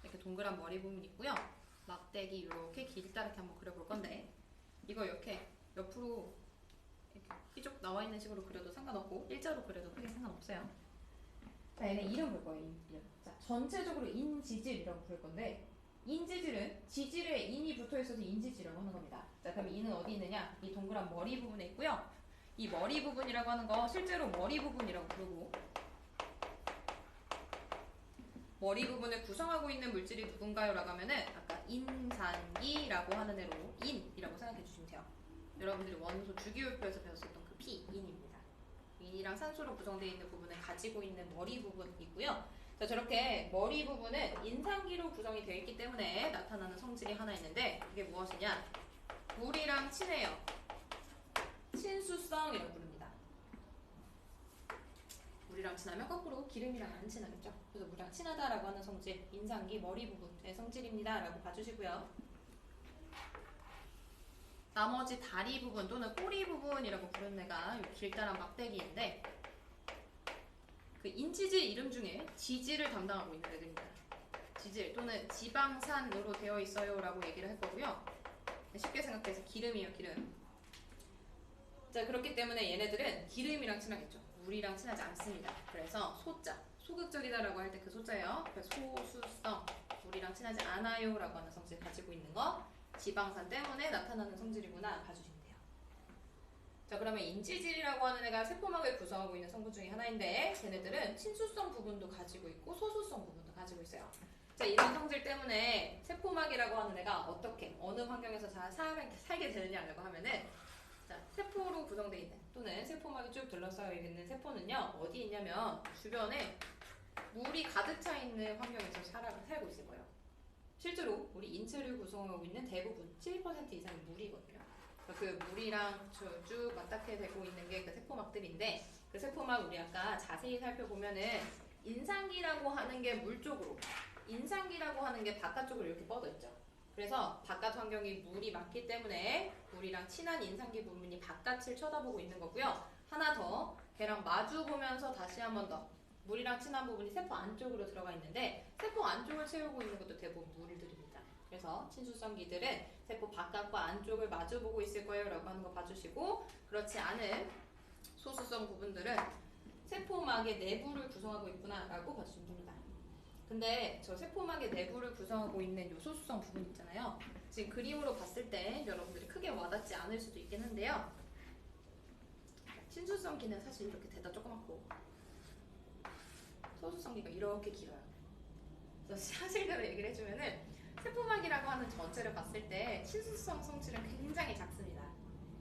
이렇게 동그란 머리 부분 있고요. 막대기 이렇게 길다랗게 한번 그려볼 건데 이거 이렇게 옆으로 이렇게 삐쭉 나와 있는 식으로 그려도 상관없고 일자로 그려도 크게 상관없어요. 자, 얘네 이름 볼 거예요. 이름. 자, 전체적으로 인지질이라고 부를 건데 인지질은 지질에 인이 붙어 있어서 인지질이라고 하는 겁니다. 자, 그럼 인은 어디 있느냐? 이 동그란 머리 부분에 있고요. 이 머리 부분이라고 하는 거 실제로 머리 부분이라고 부르고 머리 부분을 구성하고 있는 물질이 누군가요? 라고 하면은 아까 인산기라고 하는 애로 인이라고 생각해 주시면 돼요. 여러분들이 원소 주기율표에서 배웠었던 그 P, 인입니다. 인이랑 산소로 구성되어 있는 부분을 가지고 있는 머리 부분이고요. 자, 저렇게 머리 부분은 인산기로 구성이 되어 있기 때문에 나타나는 성질이 하나 있는데 그게 무엇이냐? 물이랑 친해요. 친수성이라고 부릅니다. 물이랑 친하면 거꾸로 기름이랑 안 친하겠죠. 그래서 물이랑 친하다라고 하는 성질, 인산기 머리 부분의 성질입니다 라고 봐주시고요. 나머지 다리 부분 또는 꼬리 부분이라고 부르는 애가 길다란 막대기인데 그 인지질 이름 중에 지질을 담당하고 있는 애들입니다. 지질 또는 지방산으로 되어 있어요 라고 얘기를 할 거고요. 쉽게 생각해서 기름이에요, 기름. 자, 그렇기 때문에 얘네들은 기름이랑 친하겠죠. 물이랑 친하지 않습니다. 그래서 소자, 소극적이다라고 할 때 그 소자예요. 그래서 소수성, 물이랑 친하지 않아요 라고 하는 성질 가지고 있는 거 지방산 때문에 나타나는 성질이구나 봐주시면 돼요. 자, 그러면 인지질이라고 하는 애가 세포막을 구성하고 있는 성분 중에 하나인데 걔네들은 친수성 부분도 가지고 있고 소수성 부분도 가지고 있어요. 자, 이런 성질 때문에 세포막이라고 하는 애가 어떻게 어느 환경에서 잘 살게 되느냐라고 하면은 자, 세포로 구성되어 있는 또는 세포막이 쭉 둘러싸여 있는 세포는요 어디 있냐면 주변에 물이 가득 차 있는 환경에서 살고 있을 거예요. 실제로 우리 인체를 구성하고 있는 대부분 7% 이상이 물이거든요. 그 물이랑 쭉 맞닿게 되고 있는 게 그 세포막들인데 그 세포막 우리 아까 자세히 살펴보면은 인산기라고 하는 게 물 쪽으로 인산기라고 하는 게 바깥쪽으로 이렇게 뻗어 있죠. 그래서 바깥 환경이 물이 많기 때문에 물이랑 친한 인산기 부분이 바깥을 쳐다보고 있는 거고요. 하나 더 걔랑 마주 보면서 다시 한 번 더 물이랑 친한 부분이 세포 안쪽으로 들어가 있는데 세포 안쪽을 채우고 있는 것도 대부분 물들입니다. 그래서 친수성기들은 세포 바깥과 안쪽을 마주보고 있을 거예요 라고 하는 거 봐주시고 그렇지 않은 소수성 부분들은 세포막의 내부를 구성하고 있구나 라고 봐주시면 됩니다. 근데 저 세포막의 내부를 구성하고 있는 요 소수성 부분 있잖아요. 지금 그림으로 봤을 때 여러분들이 크게 와닿지 않을 수도 있긴 한데요. 친수성기는 사실 이렇게 대다 조그맣고 소수성기가 이렇게 길어요. 그래서 사실대로 얘기를 해주면은 세포막이라고 하는 전체를 봤을 때 친수성 성질은 굉장히 작습니다.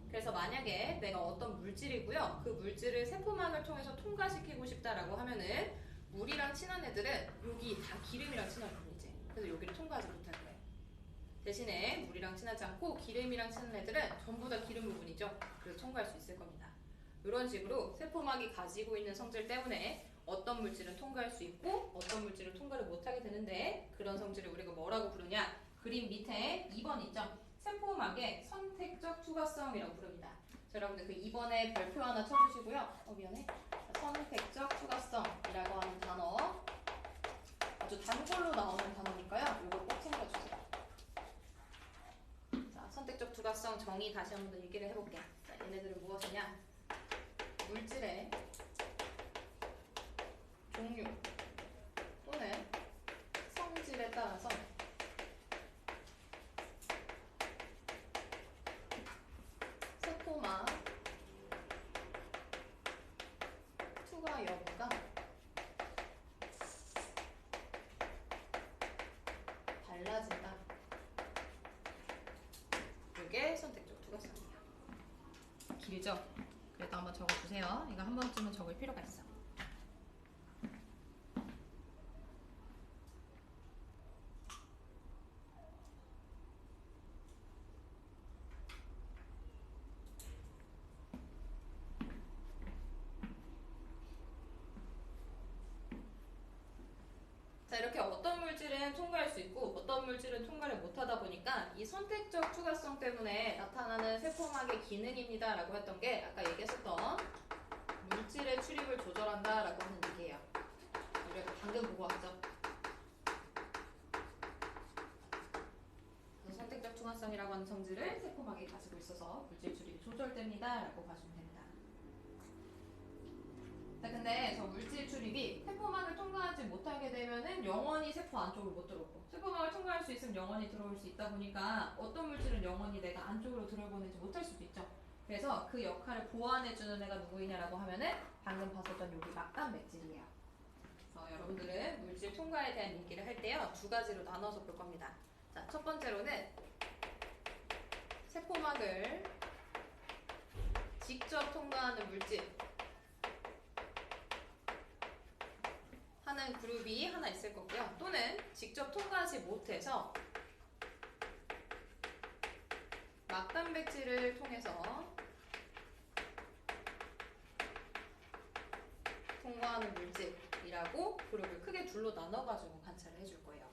그래서 만약에 내가 어떤 물질이고요. 그 물질을 세포막을 통해서 통과시키고 싶다라고 하면은 물이랑 친한 애들은 여기 다 기름이랑 친한 부분이지. 그래서 여기를 통과하지 못할 거예요. 대신에 물이랑 친하지 않고 기름이랑 친한 애들은 전부 다 기름 부분이죠. 그래서 통과할 수 있을 겁니다. 이런 식으로 세포막이 가지고 있는 성질 때문에 어떤 물질은 통과할 수 있고 어떤 물질은 통과를 못하게 되는데 그런 성질을 우리가 뭐라고 부르냐? 그림 밑에 2번 있죠? 세포막의 선택적 투과성이라고 부릅니다. 자, 여러분들 그 2번에 별표 하나 쳐주시고요. 미안해. 선택적 투과성이라고 하는 단어 아주 단골로 나오는 단어니까요. 이거 꼭 챙겨주세요. 자, 선택적 투과성 정의 다시 한 번 더 얘기를 해볼게. 자, 얘네들은 무엇이냐? 물질의 종류 또는 성질에 따라서 세포막 투과 여부가 달라진다. 이게 선택적 투과성이에요. 길죠? 그래도 한번 적어주세요. 이거 한 번쯤은 적을 필요가 있어. 자, 이렇게 어떤 물질은 통과할 수 있고 어떤 물질은 통과를 못하다 보니까 이 선택적 투과성 때문에 나타나는 세포막의 기능입니다 라고 했던 게 아까 얘기했었던 물질의 출입을 조절한다 라고 하는 얘기예요. 우리가 방금 보고 왔죠. 그래서 선택적 투과성이라고 하는 성질을 세포막이 가지고 있어서 물질 출입이 조절됩니다 라고 봐주면 됩니다. 자, 근데 저 물질 출입이 세포막을 통과하지 못하게 되면은 영원히 세포 안쪽으로 못 들어오고, 세포막을 통과할 수 있으면 영원히 들어올 수 있다 보니까 어떤 물질은 영원히 내가 안쪽으로 들어보내지 못할 수도 있죠. 그래서 그 역할을 보완해주는 애가 누구이냐라고 하면은 방금 봤었던 여기 막단백질이에요. 그래서 여러분들은 물질 통과에 대한 얘기를 할 때요, 두 가지로 나눠서 볼 겁니다. 자, 첫 번째로는 세포막을 직접 통과하는 물질 하는 그룹이 하나 있을 거고요. 또는 직접 통과하지 못해서 막단백질을 통해서 통과하는 물질이라고 그룹을 크게 둘로 나눠가지고 관찰을 해줄 거예요.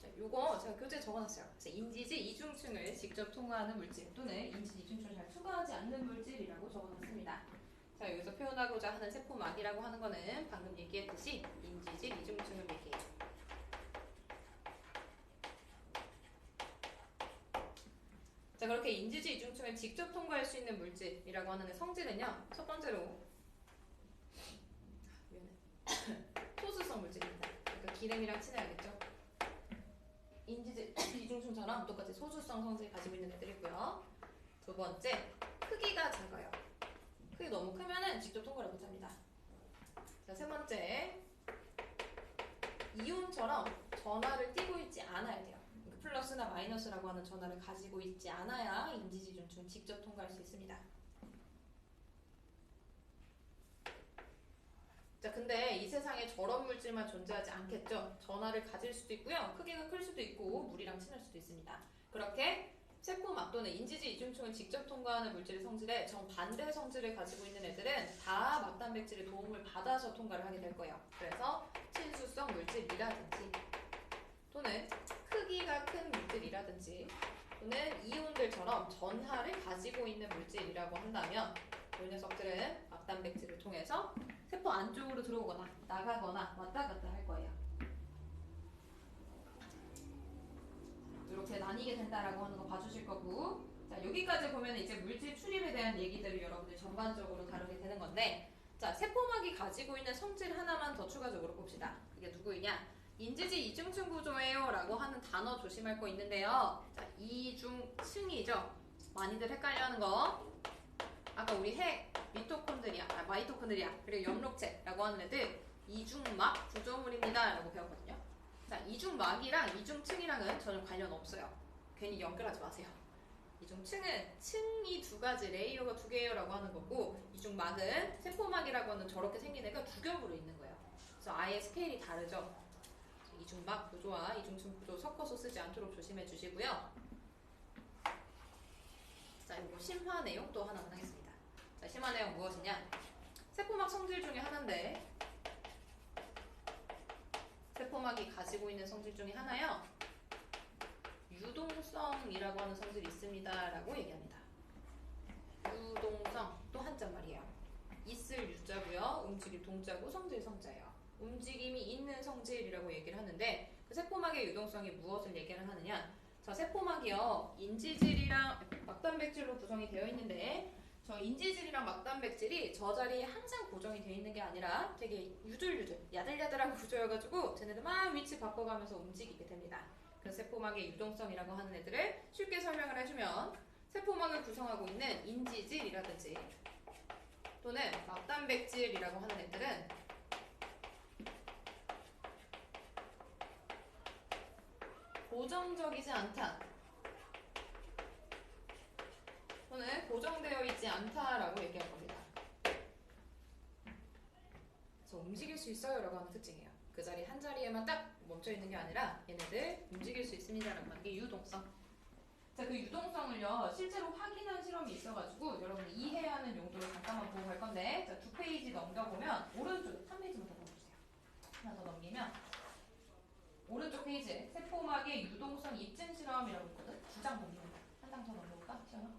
자, 요거 제가 교재에 적어놨어요. 그래서 인지질 이중층을 직접 통과하는 물질 또는 인지질 이중층을 잘 투과하지 않는 물질이라고 적어놨습니다. 자, 여기서 표현하고자 하는 세포막이라고 하는 거는 방금 얘기했듯이 인지질 이중층을 얘기해요. 자, 그렇게 인지질 이중층을 직접 통과할 수 있는 물질이라고 하는 성질은요, 첫 번째로 소수성 물질입니다. 그러니까 기름이랑 친해야겠죠. 인지질 이중층처럼 똑같이 소수성 성질 가지고 있는 애들이고요. 두 번째, 크기가 작아요. 크기 너무 크면은 직접 통과를 못합니다. 자, 세 번째, 이온처럼 전하를 띠고 있지 않아야 돼요. 그러니까 플러스나 마이너스라고 하는 전하를 가지고 있지 않아야 인지지중층은 직접 통과할 수 있습니다. 자, 근데 이 세상에 저런 물질만 존재하지 않겠죠. 전하를 가질 수도 있고요, 크기가 클 수도 있고 물이랑 친할 수도 있습니다. 그렇게 세포막 또는 인지질 이중층을 직접 통과하는 물질의 성질에 정반대 성질을 가지고 있는 애들은 다 막단백질의 도움을 받아서 통과를 하게 될 거예요. 그래서 친수성 물질이라든지 또는 크기가 큰 물질이라든지 또는 이온들처럼 전하를 가지고 있는 물질이라고 한다면 이 녀석들은 막단백질을 통해서 세포 안쪽으로 들어오거나 나가거나 왔다 갔다 할 거예요. 이렇게 나뉘게 된다라고 하는 거 봐주실 거고, 자, 여기까지 보면 이제 물질 출입에 대한 얘기들을 여러분들 전반적으로 다루게 되는 건데, 자, 세포막이 가지고 있는 성질 하나만 더 추가적으로 봅시다. 그게 누구이냐? 인지질 이중층 구조예요 라고 하는 단어 조심할 거 있는데요. 자, 이중층이죠. 많이들 헷갈려하는 거. 아까 우리 핵, 마이토콘드리아, 그리고 엽록체라고 하는 애들 이중막 구조물입니다 라고 배웠거든요. 자, 이중막이랑 이중층이랑은 전혀 관련 없어요. 괜히 연결하지 마세요. 이중층은 층이 두 가지, 레이어가 두 개예요 라고 하는 거고, 이중막은 세포막이라고 하는 저렇게 생긴 애가 두 겹으로 있는 거예요. 그래서 아예 스케일이 다르죠. 이중막 구조와 이중층 구조 섞어서 쓰지 않도록 조심해 주시고요. 자, 이거 심화 내용 또 하나 하겠습니다. 자, 심화 내용 무엇이냐? 세포막 성질 중에 하나인데, 세포막이 가지고 있는 성질 중에 하나요, 유동성이라고 하는 성질이 있습니다 라고 얘기합니다. 유동성, 또 한자말이에요. 있을 유자고요, 움직임 동자고 성질 성자예요. 움직임이 있는 성질이라고 얘기를 하는데, 그 세포막의 유동성이 무엇을 얘기를 하느냐? 자, 세포막이요, 인지질이랑 막단백질로 구성이 되어 있는데, 저 인지질이랑 막단백질이 저 자리에 항상 고정이 되어 있는 게 아니라 되게 유들유들, 야들야들한 구조여가지고 쟤네들 막 위치 바꿔가면서 움직이게 됩니다. 그래서 세포막의 유동성이라고 하는 애들을 쉽게 설명을 해주면, 세포막을 구성하고 있는 인지질이라든지 또는 막단백질이라고 하는 애들은 고정적이지 않다. 또는 고정되어 있지 않다라고 얘기할 겁니다. 그래서 움직일 수 있어요 라고 하는 특징이에요. 그 자리 한 자리에만 딱 멈춰 있는 게 아니라 얘네들 움직일 수 있습니다 라고 하는 게 유동성. 자, 그 유동성을요 실제로 확인한 실험이 있어가지고 여러분이 이해해야 하는 용도로 잠깐만 보고 갈 건데, 자, 2페이지 넘겨보면 오른쪽 3페이지만 더 넘겨주세요. 하나 더 넘기면 오른쪽 페이지에 세포막의 유동성 입증 실험이라고 있거든. 2장 넘기면 한 장 더 넘겨볼까? 시원아?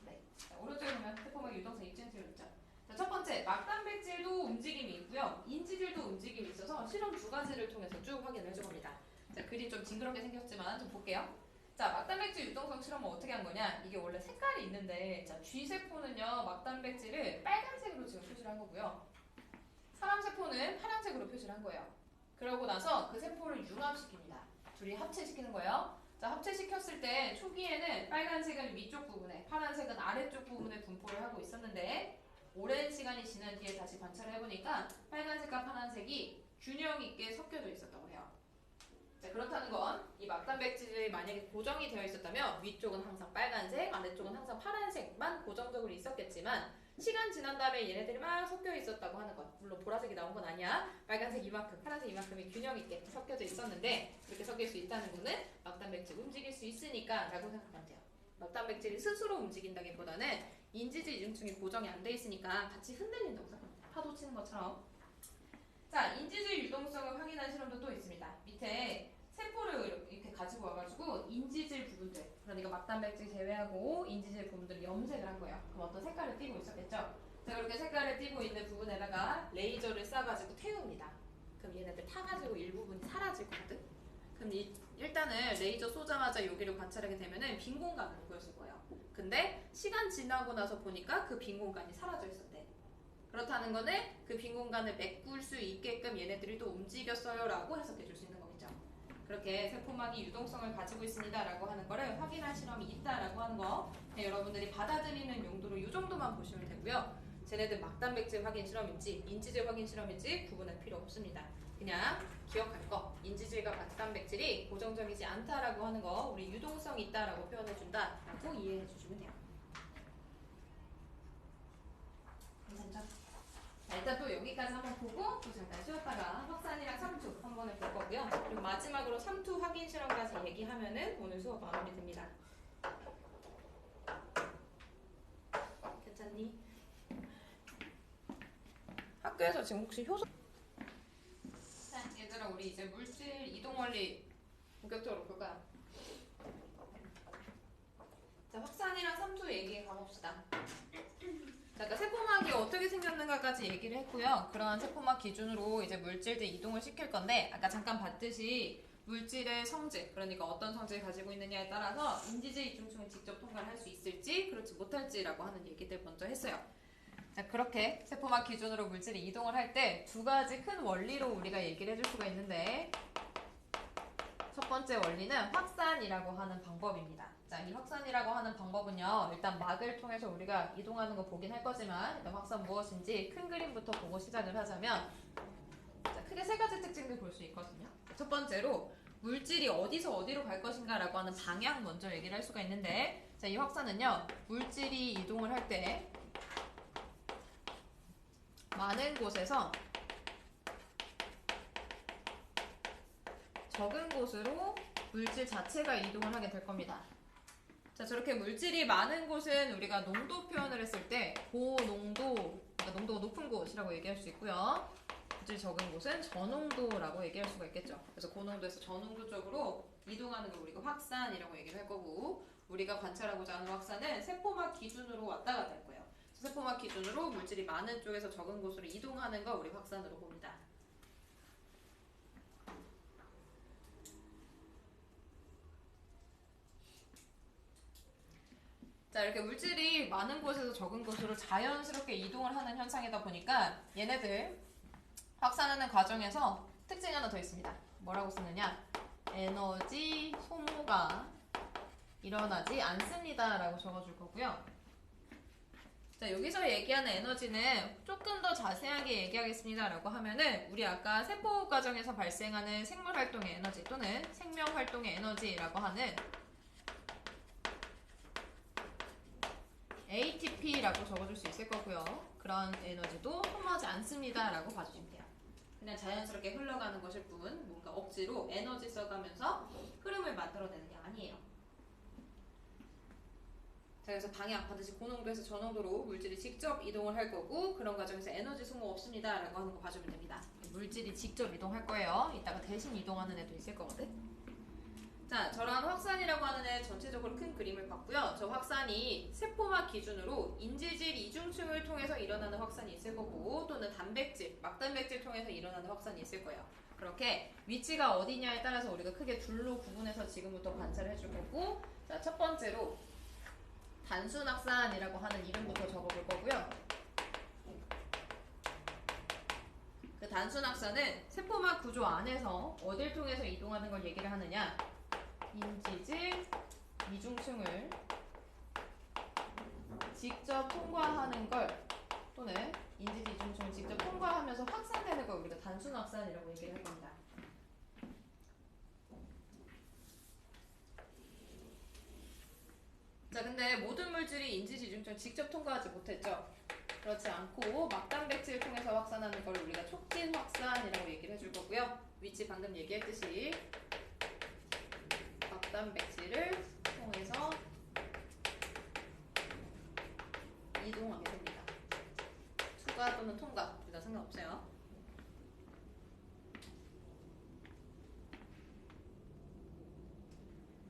네. 자, 오른쪽에 보면 세포막의 유동성 입증 실험 있죠. 자, 첫 번째, 막단백질도 움직임이 있고요. 인지질도 움직임이 있어서 실험 2가지를 통해서 쭉 확인을 해줄 겁니다. 자, 그림 좀 징그럽게 생겼지만 좀 볼게요. 자, 막단백질 유동성 실험은 어떻게 한 거냐? 이게 원래 색깔이 있는데, 자, G세포는요, 막단백질을 빨간색으로 지금 표시를 한 거고요. 사람세포는 파란색으로 표시를 한 거예요. 그러고 나서 그 세포를 융합시킵니다. 둘이 합체시키는 거예요. 자, 합체시켰을 때 초기에는 빨간색은 위쪽 부분에, 파란색은 아래쪽 부분에 분포를 하고 있었는데, 오랜 시간이 지난 뒤에 다시 관찰을 해보니까 빨간색과 파란색이 균형 있게 섞여져 있었다고 해요. 자, 그렇다는 건 이 막단백질이 만약에 고정이 되어 있었다면 위쪽은 항상 빨간색, 아래쪽은 항상 파란색만 고정적으로 있었겠지만 시간 지난 다음에 얘네들이 막 섞여 있었다고 하는 것. 물론 보라색이 나온 건 아니야. 빨간색 이만큼, 파란색 이만큼이 균형 있게 섞여져 있었는데 이렇게 섞일 수 있다는 거는 막단백질 움직일 수 있으니까 라고 생각하면 돼요. 막단백질이 스스로 움직인다기보다는 인지질 이중층이 고정이 안 돼 있으니까 같이 흔들린다고 생각합니다. 파도 치는 것처럼. 자, 인지질 유동성을 확인한 실험도 또 있습니다. 밑에 세포를 이렇게 가지고 와가지고 인지질 부분들, 그러니까 막단백질 제외하고 인지질 부분들을 염색을 한 거예요. 그럼 어떤 색깔을 띠고 있었겠죠? 자, 그렇게 색깔을 띠고 있는 부분에다가 레이저를 쏴가지고 태웁니다. 그럼 얘네들 타가지고 일부분이 사라질 거거든? 그럼 일단은 레이저 쏘자마자 여기를 관찰하게 되면은 빈 공간으로 보였을 거예요. 근데 시간 지나고 나서 보니까 그 빈 공간이 사라져 있었대. 그렇다는 거는 그 빈 공간을 메꿀 수 있게끔 얘네들이 또 움직였어요 라고 해석해 줄 수 있는 거겠죠. 그렇게 세포막이 유동성을 가지고 있습니다 라고 하는 거를 확인할 실험이 있다 라고 하는 거, 여러분들이 받아들이는 용도로 이 정도만 보시면 되고요. 쟤네들 막단백질 확인 실험인지 인지질 확인 실험인지 구분할 필요 없습니다. 그냥 기억할 거, 인지질과 막단백질이 고정적이지 않다라고 하는 거, 우리 유동성이 있다라고 표현해준다 라고 이해해 주시면 돼요. 괜찮죠? 자, 일단 또 여기까지 한번 보고 또 잠깐 쉬었다가 확산이랑 삼투 한 번에 볼 거고요. 그리고 마지막으로 삼투 확인 실험까지 얘기하면은 오늘 수업 마무리됩니다. 괜찮니? 학교에서 지금 혹시 효소... 자, 얘들아, 우리 이제 물질 이동 원리 본격적으로 볼까요? 자, 확산이랑 삼투 얘기해 가봅시다. 자, 그러니까 세포막이 어떻게 생겼는가까지 얘기를 했고요. 그러한 세포막 기준으로 이제 물질들 이동을 시킬 건데, 아까 잠깐 봤듯이 물질의 성질, 그러니까 어떤 성질을 가지고 있느냐에 따라서 인지질 이중층을 직접 통과를 할 수 있을지 그렇지 못할지라고 하는 얘기들 먼저 했어요. 자, 그렇게 세포막 기준으로 물질이 이동을 할 때 2가지 큰 원리로 우리가 얘기를 해줄 수가 있는데, 첫 번째 원리는 확산이라고 하는 방법입니다. 자, 이 확산이라고 하는 방법은요, 일단 막을 통해서 우리가 이동하는 거 보긴 할 거지만, 일단 확산 무엇인지 큰 그림부터 보고 시작을 하자면, 자, 크게 3가지 특징들 볼 수 있거든요. 첫 번째로 물질이 어디서 어디로 갈 것인가 라고 하는 방향 먼저 얘기를 할 수가 있는데, 자, 이 확산은요, 물질이 이동을 할 때 많은 곳에서 적은 곳으로 물질 자체가 이동을 하게 될 겁니다. 자, 저렇게 물질이 많은 곳은 우리가 농도 표현을 했을 때 고농도, 그러니까 농도가 높은 곳이라고 얘기할 수 있고요. 물질이 적은 곳은 저농도라고 얘기할 수가 있겠죠. 그래서 고농도에서 저농도 쪽으로 이동하는 걸 우리가 확산이라고 얘기를 할 거고, 우리가 관찰하고자 하는 확산은 세포막 기준으로 왔다 갔다 할 거예요. 세포막 기준으로 물질이 많은 쪽에서 적은 곳으로 이동하는 거 우리 확산으로 봅니다. 자, 이렇게 물질이 많은 곳에서 적은 곳으로 자연스럽게 이동을 하는 현상이다 보니까 얘네들 확산하는 과정에서 특징이 하나 더 있습니다. 뭐라고 쓰느냐? 에너지 소모가 일어나지 않습니다 라고 적어줄 거고요. 자, 여기서 얘기하는 에너지는 조금 더 자세하게 얘기하겠습니다 라고 하면은, 우리 아까 세포 과정에서 발생하는 생물활동의 에너지 또는 생명활동의 에너지라고 하는 에너지라고 적어줄 수 있을 거고요. 그런 에너지도 소모하지 않습니다 라고 봐주시면 돼요. 그냥 자연스럽게 흘러가는 것일 뿐 뭔가 억지로 에너지 써가면서 흐름을 만들어내는 게 아니에요. 자, 그래서 방향 반드시 고농도에서 저농도로 물질이 직접 이동을 할 거고 그런 과정에서 에너지 소모 없습니다 라고 하는 거 봐주면 됩니다. 물질이 직접 이동할 거예요. 이따가 대신 이동하는 애도 있을 거거든. 자, 저런 확산이라고 하는 애 전체적으로 큰 그림을 봤고요. 저 확산이 세포막 기준으로 인지질 이중층을 통해서 일어나는 확산이 있을 거고 또는 단백질, 막단백질 통해서 일어나는 확산이 있을 거예요. 그렇게 위치가 어디냐에 따라서 우리가 크게 둘로 구분해서 지금부터 관찰을 해줄 거고 자, 첫 번째로 단순 확산이라고 하는 이름부터 적어볼 거고요. 그 단순 확산은 세포막 구조 안에서 어딜 통해서 이동하는 걸 얘기를 하느냐 인지질 이중층을 직접 통과하는 걸 또는 인지질 이중층을 직접 통과하면서 확산되는 걸 우리가 단순 확산이라고 얘기를 할 겁니다. 자, 근데 모든 물질이 인지질 이중층을 직접 통과하지 못했죠. 그렇지 않고 막단백질을 통해서 확산하는 걸 우리가 촉진 확산이라고 얘기를 해줄 거고요. 위치 방금 얘기했듯이 막단백질을 통해서 이동하게 됩니다. 투과 또는 통과 둘 다 상관없어요.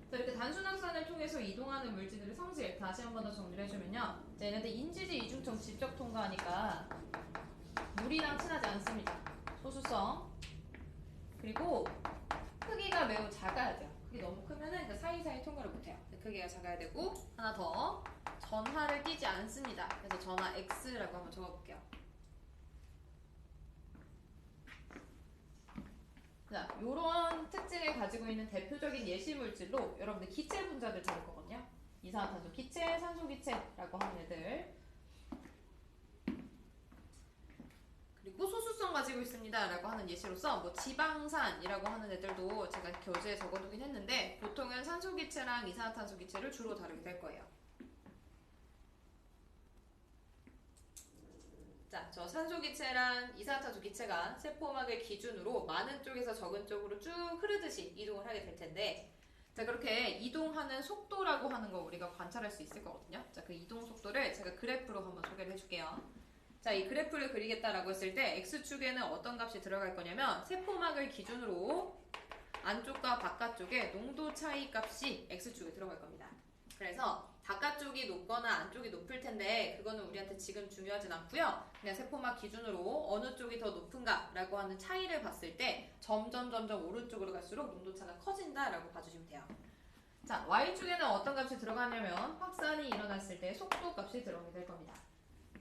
자, 이렇게 단순 확산을 통해서 이동하는 물질들의 성질 다시 한 번 더 정리를 해주면요. 자, 얘네들 인지질 이중층 직접 통과하니까 물이랑 친하지 않습니다. 소수성 그리고 크기가 매우 작아야 돼요. 크기 너무 크면은 그 사이사이 통과를 못해요. 크기가 작아야 되고 하나 더 전하를 띄지 않습니다. 그래서 전하 X라고 한번 적어볼게요. 자, 요런 특징을 가지고 있는 대표적인 예시 물질로 여러분들 기체 분자들 들을 거거든요. 이산화탄소 기체, 산소 기체라고 하는 애들. 그리고 소수성 가지고 있습니다 라고 하는 예시로서 뭐 지방산이라고 하는 애들도 제가 교재에 적어두긴 했는데 보통은 산소 기체랑 이산화탄소 기체를 주로 다루게 될 거예요. 자, 저 산소 기체랑 이산화탄소 기체가 세포막을 기준으로 많은 쪽에서 적은 쪽으로 쭉 흐르듯이 이동을 하게 될 텐데 자, 그렇게 이동하는 속도라고 하는 거 우리가 관찰할 수 있을 거거든요. 자, 그 이동 속도를 제가 그래프로 한번 소개를 해줄게요. 자, 이 그래프를 그리겠다라고 했을 때 X축에는 어떤 값이 들어갈 거냐면 세포막을 기준으로 안쪽과 바깥쪽에 농도 차이 값이 X축에 들어갈 겁니다. 그래서 바깥쪽이 높거나 안쪽이 높을 텐데 그거는 우리한테 지금 중요하진 않고요. 그냥 세포막 기준으로 어느 쪽이 더 높은가라고 하는 차이를 봤을 때 점점 오른쪽으로 갈수록 농도차가 커진다라고 봐주시면 돼요. 자, Y축에는 어떤 값이 들어가냐면 확산이 일어났을 때 속도 값이 들어가게 될 겁니다.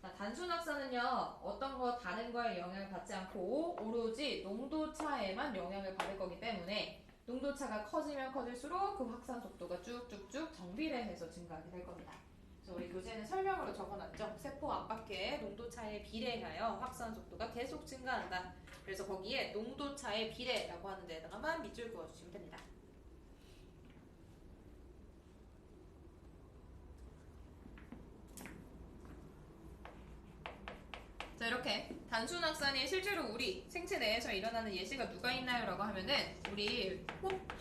자, 단순 확산은요 어떤 거 다른 거에 영향을 받지 않고 오로지 농도차에만 영향을 받을 거기 때문에 농도차가 커지면 커질수록 그 확산 속도가 쭉쭉쭉 정비례해서 증가하게 될 겁니다. 그래서 우리 교재는 설명으로 적어놨죠. 세포 안팎의 농도차에 비례하여 확산 속도가 계속 증가한다. 그래서 거기에 농도차의 비례라고 하는 데다가만 밑줄 그어주시면 됩니다. 자, 이렇게 단순 확산이 실제로 우리 생체 내에서 일어나는 예시가 누가 있나요? 라고 하면은 우리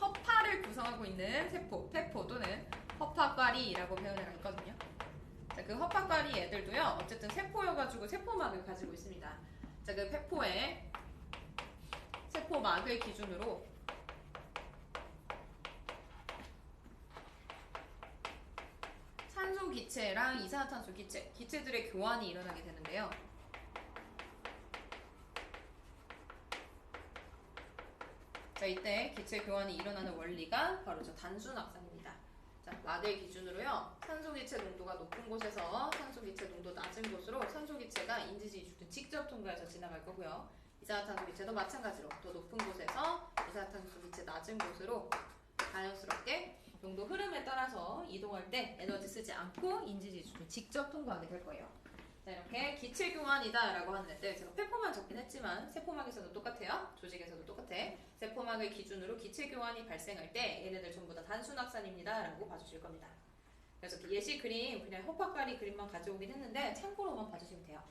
허파를 구성하고 있는 세포, 폐포 또는 허파과리라고 배운 애가 있거든요. 자, 그 허파과리 애들도요 어쨌든 세포여가지고 세포막을 가지고 있습니다. 자, 그 폐포의 세포막을 기준으로 산소 기체랑 이산화탄소 기체, 기체들의 교환이 일어나게 되는데요. 자, 이때 기체 교환이 일어나는 원리가 바로 저 단순 확산입니다. 자, 라델 기준으로요. 산소 기체 농도가 높은 곳에서 산소 기체 농도 낮은 곳으로 산소 기체가 인지질 이중층 직접 통과해서 지나갈 거고요. 이산화탄소 기체도 마찬가지로 더 높은 곳에서 이산화탄소 기체 낮은 곳으로 자연스럽게 농도 흐름에 따라서 이동할 때 에너지 쓰지 않고 인지질 이중층 직접 통과하게 될 거예요. 자, 이렇게 기체 교환이다 라고 하는 애들 제가 폐포만 적긴 했지만 세포막에서도 똑같아요. 조직에서도 똑같아. 세포막을 기준으로 기체 교환이 발생할 때 얘네들 전부 다 단순 확산입니다 라고 봐주실 겁니다. 그래서 그 예시 그림 그냥 호박가리 그림만 가져오긴 했는데 참고로만 봐주시면 돼요.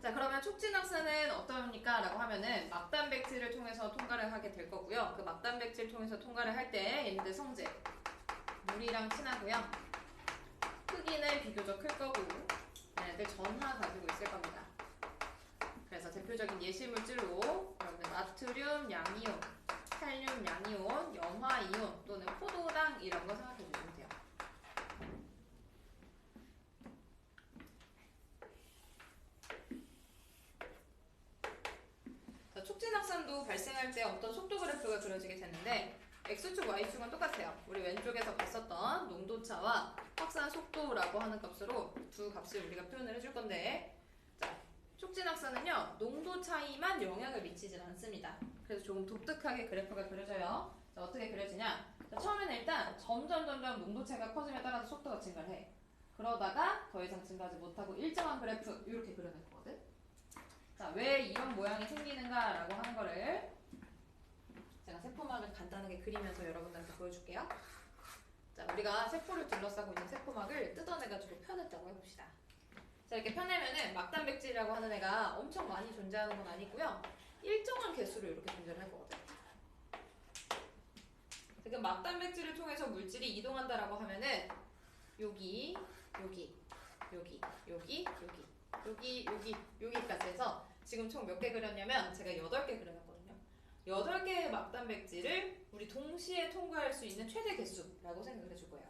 자, 그러면 촉진학사는 어떠합니까? 라고 하면은 막단백질을 통해서 통과를 하게 될 거고요. 그 막단백질 통해서 통과를 할 때 얘네들 성질 물이랑 친하고요. 크기는 비교적 클 거고 얘네들 전하 가지고 있을 겁니다. 그래서 대표적인 예시 물질로 여러분들 나트륨 양이온, 칼륨 양이온, 염화이온 또는 포도당 이런 거 생각해 주시면 돼요. 자, 촉진학산도 발생할 때 어떤 속도 그래프가 그려지게 되는데 X축, Y축은 똑같아요. 우리 왼쪽에서 봤었던 농도차와 확산 속도라고 하는 값으로 두 값을 우리가 표현을 해줄 건데 자, 촉진학산은요 농도 차이만 영향을 미치진 않습니다. 그래서 조금 독특하게 그래프가 그려져요. 자, 어떻게 그려지냐? 자, 처음에는 일단 점점 농도 차이가 커짐에 따라서 속도가 증가를 해. 그러다가 더 이상 증가하지 못하고 일정한 그래프 이렇게 그려낼 거거든. 자, 왜 이런 모양이 생기는가라고 하는 거를 제가 세포막을 간단하게 그리면서 여러분들한테 보여줄게요. 자, 우리가 세포를 둘러싸고 있는 세포막을 뜯어내가지고 펴냈다고 해봅시다. 자, 이렇게 펴내면은 막단백질이라고 하는 애가 엄청 많이 존재하는 건 아니고요. 일정한 개수로 이렇게 존재를 할 거거든. 지금 막단백질을 통해서 물질이 이동한다라고 하면은 여기, 여기까지 해서 지금 총 몇 개 그렸냐면 제가 8개 그려놨거든요. 8개의 막단백질을 우리 동시에 통과할 수 있는 최대 개수라고 생각을 해줄 거예요.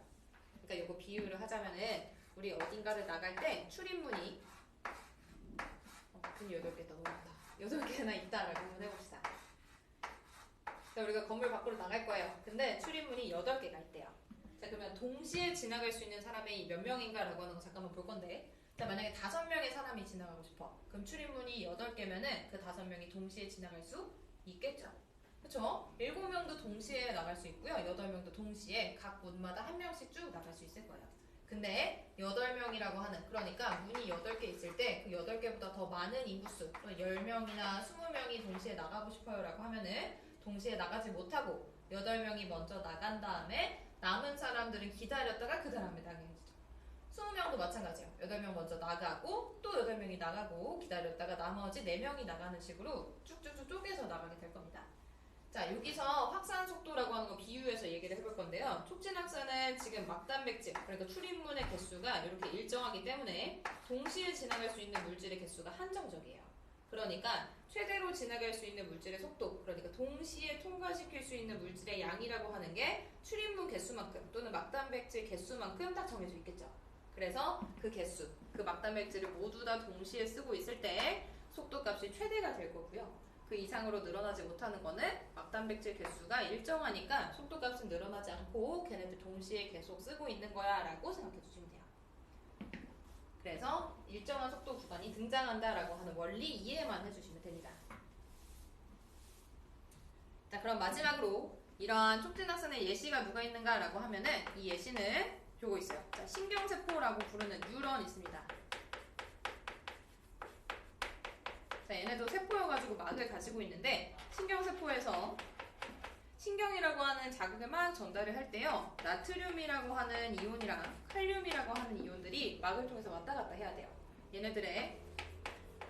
그러니까 이거 비유를 하자면은 우리 어딘가를 나갈 때 출입문이 문이 8개 너무 많다. 8개나 있다라고 한번 해봅시다. 자, 우리가 건물 밖으로 나갈 거예요. 근데 출입문이 8개가 있대요. 자, 그러면 동시에 지나갈 수 있는 사람이 몇 명인가라고 하는 거 잠깐만 볼 건데 자, 만약에 5명의 사람이 지나가고 싶어. 그럼 출입문이 8개면은 그 5명이 동시에 지나갈 수 있겠죠. 그쵸? 7명도 동시에 나갈 수 있고요. 8명도 동시에 각 문마다 한 명씩 쭉 나갈 수 있을 거예요. 근데 8명이라고 하는 그러니까 문이 8개 있을 때 그 8개보다 더 많은 인구수 10명이나 20명이 동시에 나가고 싶어요 라고 하면은 동시에 나가지 못하고 8명이 먼저 나간 다음에 남은 사람들은 기다렸다가 그 다음에 나가야죠. 20명도 마찬가지예요. 8명 먼저 나가고 또 8명이 나가고 기다렸다가 나머지 4명이 나가는 식으로 쭉쭉쭉 쪼개서 나가게 될 겁니다. 자, 여기서 확산 속도라고 하는 거 비유해서 얘기를 해볼 건데요. 촉진확산은 지금 막단백질, 그러니까 출입문의 개수가 이렇게 일정하기 때문에 동시에 지나갈 수 있는 물질의 개수가 한정적이에요. 그러니까 최대로 지나갈 수 있는 물질의 속도, 그러니까 동시에 통과시킬 수 있는 물질의 양이라고 하는 게 출입문 개수만큼 또는 막단백질 개수만큼 딱 정해져 있겠죠. 그래서 그 개수, 그 막단백질을 모두 다 동시에 쓰고 있을 때 속도값이 최대가 될 거고요. 그 이상으로 늘어나지 못하는 거는 막단백질 개수가 일정하니까 속도값은 늘어나지 않고 걔네들 동시에 계속 쓰고 있는 거야 라고 생각해 주시면 돼요. 그래서 일정한 속도 구간이 등장한다 라고 하는 원리 이해만 해주시면 됩니다. 자, 그럼 마지막으로 이러한 촉진확산의 예시가 누가 있는가 라고 하면은 이 예시는 요거 있어요. 자, 신경세포라고 부르는 뉴런 있습니다. 자, 얘네도 세포여가지고 막을 가지고 있는데 신경세포에서 신경이라고 하는 자극을 막 전달을 할 때요. 나트륨이라고 하는 이온이랑 칼륨이라고 하는 이온들이 막을 통해서 왔다 갔다 해야 돼요. 얘네들의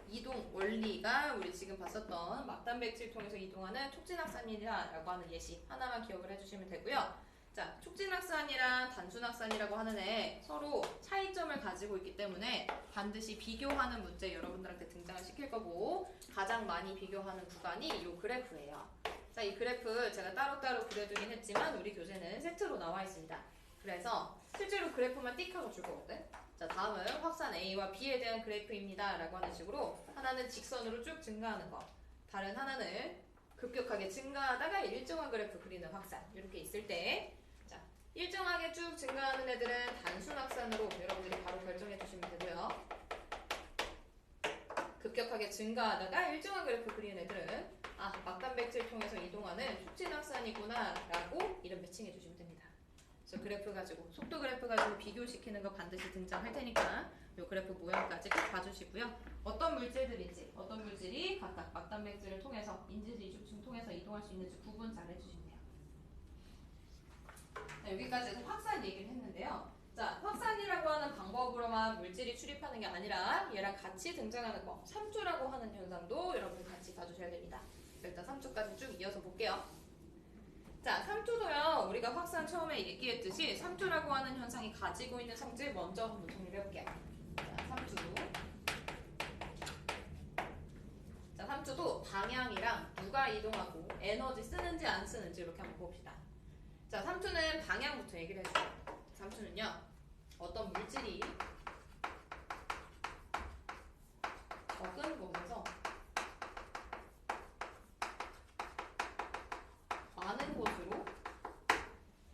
이동 원리가 우리 지금 봤었던 막단백질 통해서 이동하는 촉진확산이라고 하는 예시 하나만 기억을 해주시면 되고요. 자, 촉진확산이랑 단순확산이라고 하는 애 서로 차이점을 가지고 있기 때문에 반드시 비교하는 문제 여러분들한테 등장을 시킬 거고 가장 많이 비교하는 구간이 이 그래프예요. 자, 이 그래프 제가 따로따로 그려두긴 했지만 우리 교재는 세트로 나와 있습니다. 그래서 실제로 그래프만 띡 하고 줄 거거든. 자, 다음은 확산 A와 B에 대한 그래프입니다 라고 하는 식으로 하나는 직선으로 쭉 증가하는 거, 다른 하나는 급격하게 증가하다가 일정한 그래프 그리는 확산 이렇게 있을 때 자, 일정하게 쭉 증가하는 애들은 단순 확산으로 여러분들이 바로 결정해 주시면 되고요. 급격하게 증가하다가 일정한 그래프 그리는 애들은 아, 막단백질 통해서 이동하는 촉진 확산이구나 라고 이름 매칭해 주시면 됩니다. 그래서 그래프 가지고 속도 그래프 가지고 비교시키는 거 반드시 등장할 테니까 이 그래프 모양까지 꼭 봐주시고요. 어떤 물질들인지 어떤 물질이 각각 막단백질을 통해서 인지질 이중층 통해서 이동할 수 있는지 구분 잘 해주시면 돼요. 자, 여기까지 해서 확산 얘기를 했는데요. 자, 확산이라고 하는 방법으로만 물질이 출입하는 게 아니라 얘랑 같이 등장하는 거, 삼투라고 하는 현상도 여러분들 같이 봐주셔야 됩니다. 일단 삼투까지 쭉 이어서 볼게요. 자, 삼투도요. 우리가 확산 처음에 얘기했듯이 삼투라고 하는 현상이 가지고 있는 성질 먼저 한번 정리를 해볼게요. 자, 삼투. 자, 삼투도 방향이랑 누가 이동하고 에너지 쓰는지 안 쓰는지 이렇게 한번 봅시다. 자, 삼투는 방향부터 얘기를 해줘요. 삼투는요. 어떤 물질이 적은 곳에서 많은 곳으로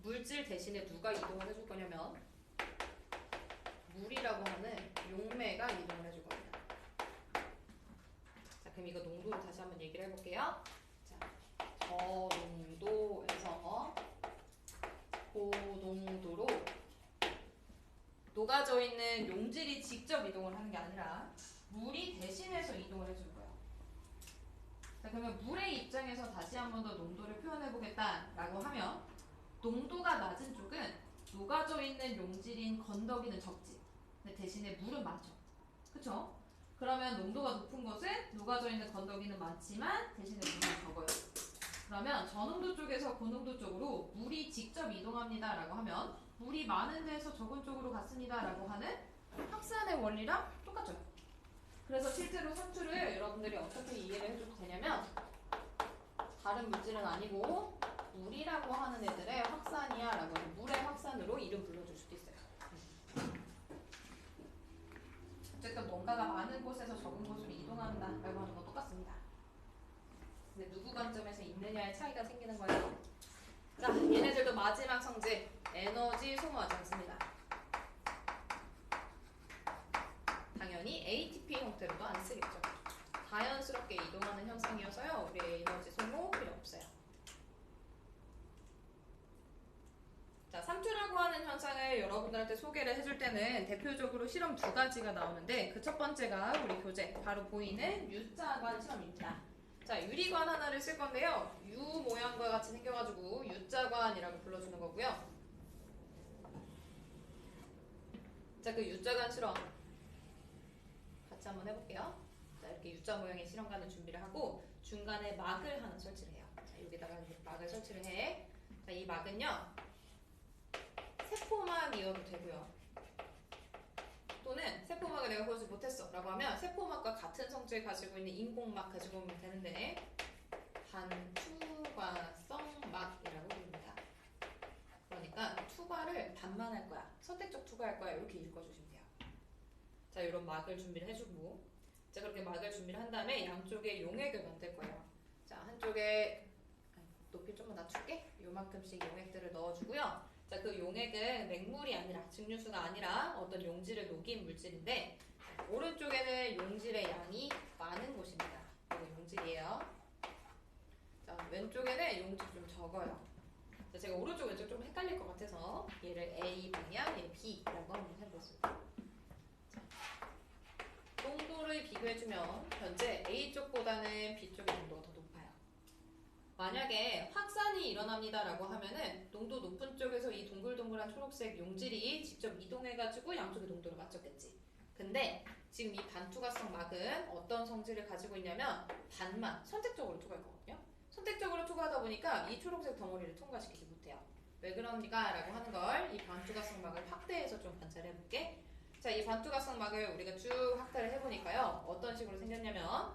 물질 대신에 누가 이동을 해줄 거냐면 물이라고 하는 용매가 이동을 해줄 겁니다. 자, 그럼 이거 농도를 다시 한번 얘기를 해볼게요. 자, 저농도에서 고농도로 녹아져 있는 용질이 직접 이동을 하는 게 아니라 물이 대신해서 이동을 해주는 거예요. 자, 그러면 물의 입장에서 다시 한 번 더 농도를 표현해 보겠다라고 하면 농도가 낮은 쪽은 녹아져 있는 용질인 건더기는 적지. 근데 대신에 물은 많죠. 그쵸? 그러면 농도가 높은 것은 녹아져 있는 건더기는 많지만 대신에 물은 적어요. 그러면 저농도 쪽에서 고농도 쪽으로 물이 직접 이동합니다 라고 하면 물이 많은 데에서 적은 쪽으로 갔습니다 라고 하는 확산의 원리랑 똑같죠. 그래서 실제로 삼투를 여러분들이 어떻게 이해를 해줘도 되냐면 다른 물질은 아니고 물이라고 하는 애들의 확산이야 라고 해서 물의 확산으로 이름 불러줄 수도 있어요. 어쨌든 뭔가가 많은 곳에서 적은 곳으로 이동한다 라고 하는 건 똑같습니다. 근데 누구 관점에서 있느냐의 차이가 생기는 거예요. 자, 얘네들도 마지막 성질 에너지 소모하지 않습니다. 당연히 ATP 형태로도 안 쓰겠죠. 자연스럽게 이동하는 현상이어서요. 우리 에너지 소모 필요 없어요. 자, 삼투라고 하는 현상을 여러분들한테 소개를 해줄 때는 대표적으로 실험 두 가지가 나오는데 그 첫 번째가 우리 교재 바로 보이는 U자관 실험입니다. 자, 유리관 하나를 쓸 건데요. U 모양과 같이 생겨가지고 U자관이라고 불러주는 거고요. 자, 그 U자관 실험 같이 한번 해볼게요. 자, 이렇게 U자 모양의 실험관을 준비를 하고 중간에 막을 하나 설치를 해요. 자, 여기다가 이렇게 막을 설치를 해. 자, 이 막은요. 세포막이어도 되고요. 또는 세포막을 내가 보지 못했어 라고 하면 세포막과 같은 성질 가지고 있는 인공막 가지고 오면 되는데 반투과성막이라고 부릅니다. 그러니까 투과를 반만 할 거야. 선택적 투과할 거야. 이렇게 읽어주시면 돼요. 자, 이런 막을 준비를 해주고 자, 그렇게 막을 준비를 한 다음에 양쪽에 용액을 만들 거예요. 자, 한쪽에 높이 좀만 낮출게. 요만큼씩 용액들을 넣어주고요. 자, 그 용액은 맹물이 아니라 증류수가 아니라 어떤 용질을 녹인 물질인데 오른쪽에는 용질의 양이 많은 곳입니다. 이거 용질이에요. 자, 왼쪽에는 용질이 좀 적어요. 자, 제가 오른쪽 왼쪽 좀 헷갈릴 것 같아서 얘를 A 방향, 얘 B라고 한번 해보겠습니다. 농도를 비교해주면 현재 A쪽보다는 B쪽의 농도가 더 높아요. 만약에 확산이 일어납니다 라고 하면은 농도 높은 쪽에서 이 동글동글한 초록색 용질이 직접 이동해가지고 양쪽의 농도를 맞췄겠지. 근데 지금 이 반투과성 막은 어떤 성질을 가지고 있냐면 반만 선택적으로 투과했거든요. 선택적으로 투과하다 보니까 이 초록색 덩어리를 통과시키지 못해요. 왜 그럽니까? 라고 하는 걸 이 반투과성 막을 확대해서 좀 관찰해 볼게. 자, 이 반투과성 막을 우리가 쭉 확대를 해보니까요. 어떤 식으로 생겼냐면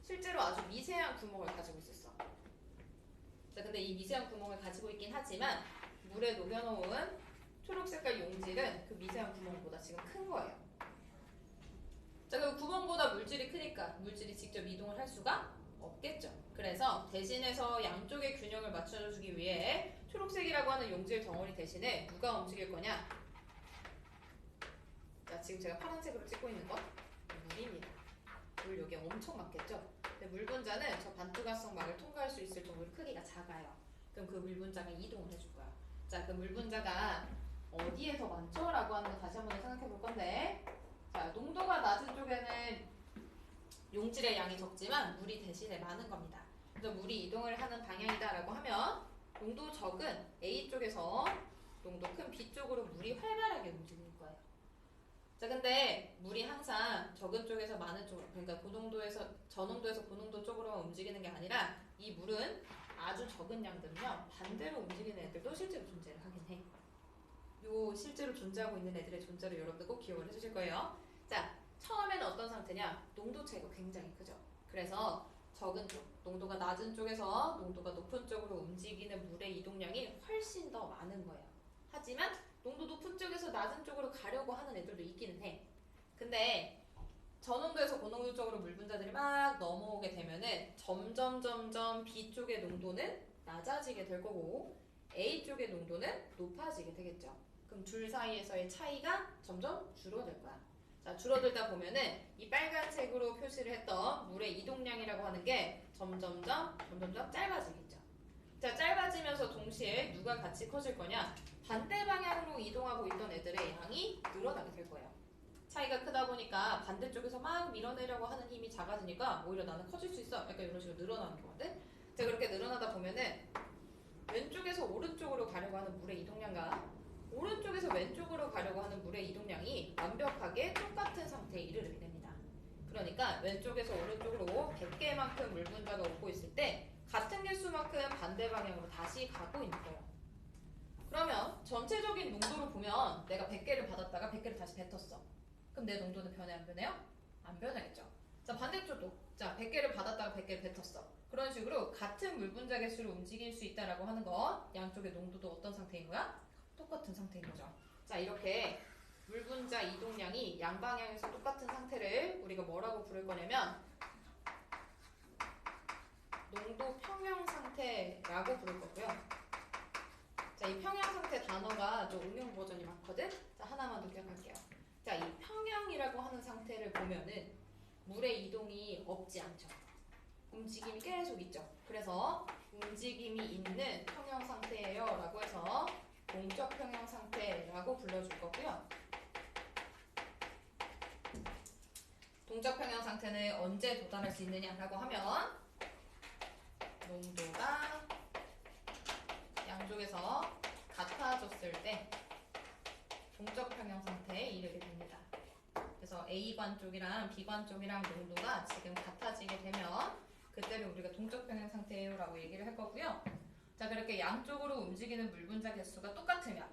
실제로 아주 미세한 구멍을 가지고 있었어. 자, 근데 이 미세한 구멍을 가지고 있긴 하지만 물에 녹여놓은 초록색깔 용질은 그 미세한 구멍보다 지금 큰 거예요. 자, 그 구멍보다 물질이 크니까 물질이 직접 이동을 할 수가 없겠죠. 그래서 대신해서 양쪽의 균형을 맞춰주기 위해 초록색이라고 하는 용질 덩어리 대신에 누가 움직일 거냐? 자, 지금 제가 파란색으로 찍고 있는 건 물입니다. 물 여기에 엄청 많겠죠? 근데 물 분자는 저 반투과성 막을 통과할 수 있을 정도로 크기가 작아요. 그럼 그 물 분자가 이동을 해줄 거야. 자, 그 물 분자가 어디에 더 많죠? 라고 하는 거 다시 한번 생각해 볼 건데 자, 농도가 낮은 쪽에는 용질의 양이 적지만 물이 대신에 많은 겁니다. 그래서 물이 이동을 하는 방향이다 라고 하면 농도 적은 A 쪽에서 농도 큰 B 쪽으로 물이 활발하게 움직일 거예요. 자, 근데 물이 항상 적은 쪽에서 많은 쪽으로, 그러니까 고농도에서 저농도에서 고농도 쪽으로만 움직이는 게 아니라 이 물은 아주 적은 양들은요 반대로 움직이는 애들도 실제로 존재를 하긴 해. 요 실제로 존재하고 있는 애들의 존재를 여러분들 꼭 기억을 해주실 거예요. 자, 처음에는 어떤 상태냐? 농도 차이가 굉장히 크죠. 그래서 적은 쪽, 농도가 낮은 쪽에서 농도가 높은 쪽으로 움직이는 물의 이동량이 훨씬 더 많은 거예요. 하지만 농도 높은 쪽에서 낮은 쪽으로 가려고 하는 애들도 있기는 해. 근데 저농도에서 고농도 쪽으로 물 분자들이 막 넘어오게 되면은 점점 B 쪽의 농도는 낮아지게 될 거고 A 쪽의 농도는 높아지게 되겠죠. 그럼 둘 사이에서의 차이가 점점 줄어들 거야. 자, 줄어들다 보면은 이 빨간색으로 표시를 했던 물의 이동량이라고 하는 게 점점점 짧아지겠죠. 자, 짧아지면서 동시에 누가 같이 커질 거냐? 반대 방향으로 이동하고 있던 애들의 양이 늘어나게 될 거예요. 차이가 크다 보니까 반대쪽에서 막 밀어내려고 하는 힘이 작아지니까 오히려 나는 커질 수 있어. 약간 이런 식으로 늘어나는 거거든. 자, 그렇게 늘어나다 보면은 왼쪽에서 오른쪽으로 가려고 하는 물의 이동량과 오른쪽에서 왼쪽으로 가려고 하는 물의 이동량이 완벽하게 똑같은 상태에 이르게 됩니다. 그러니까 왼쪽에서 오른쪽으로 100개만큼 물 분자가 오고 있을 때 같은 개수만큼 반대 방향으로 다시 가고 있는 거예요. 그러면 전체적인 농도로 보면 내가 100개를 받았다가 100개를 다시 뱉었어. 그럼 내 농도는 변해 안 변해요? 안 변하겠죠. 자, 반대쪽도 자 100개를 받았다가 100개를 뱉었어. 그런 식으로 같은 물 분자 개수로 움직일 수 있다라고 하는 건 양쪽의 농도도 어떤 상태인 거야? 똑같은 상태인 거죠. 자, 이렇게 물 분자 이동량이 양방향에서 똑같은 상태를 우리가 뭐라고 부를 거냐면 농도 평형 상태라고 부를 거고요. 자, 이 평형 상태 단어가 좀 응용 버전이 많거든? 자, 하나만 더 기억할게요. 자, 이 평형이라고 하는 상태를 보면은 물의 이동이 없지 않죠. 움직임이 계속 있죠. 그래서 움직임이 있는 평형 상태예요 라고 해서 동적 평형 상태라고 불러줄 거고요. 동적 평형 상태는 언제 도달할 수 있느냐라고 하면 농도가 양쪽에서 같아졌을 때 동적 평형 상태에 이르게 됩니다. 그래서 A관 쪽이랑 B관 쪽이랑 농도가 지금 같아지게 되면 그때를 우리가 동적 평형 상태예요 라고 얘기를 할 거고요. 자, 그렇게 양쪽으로 움직이는 물 분자 개수가 똑같으면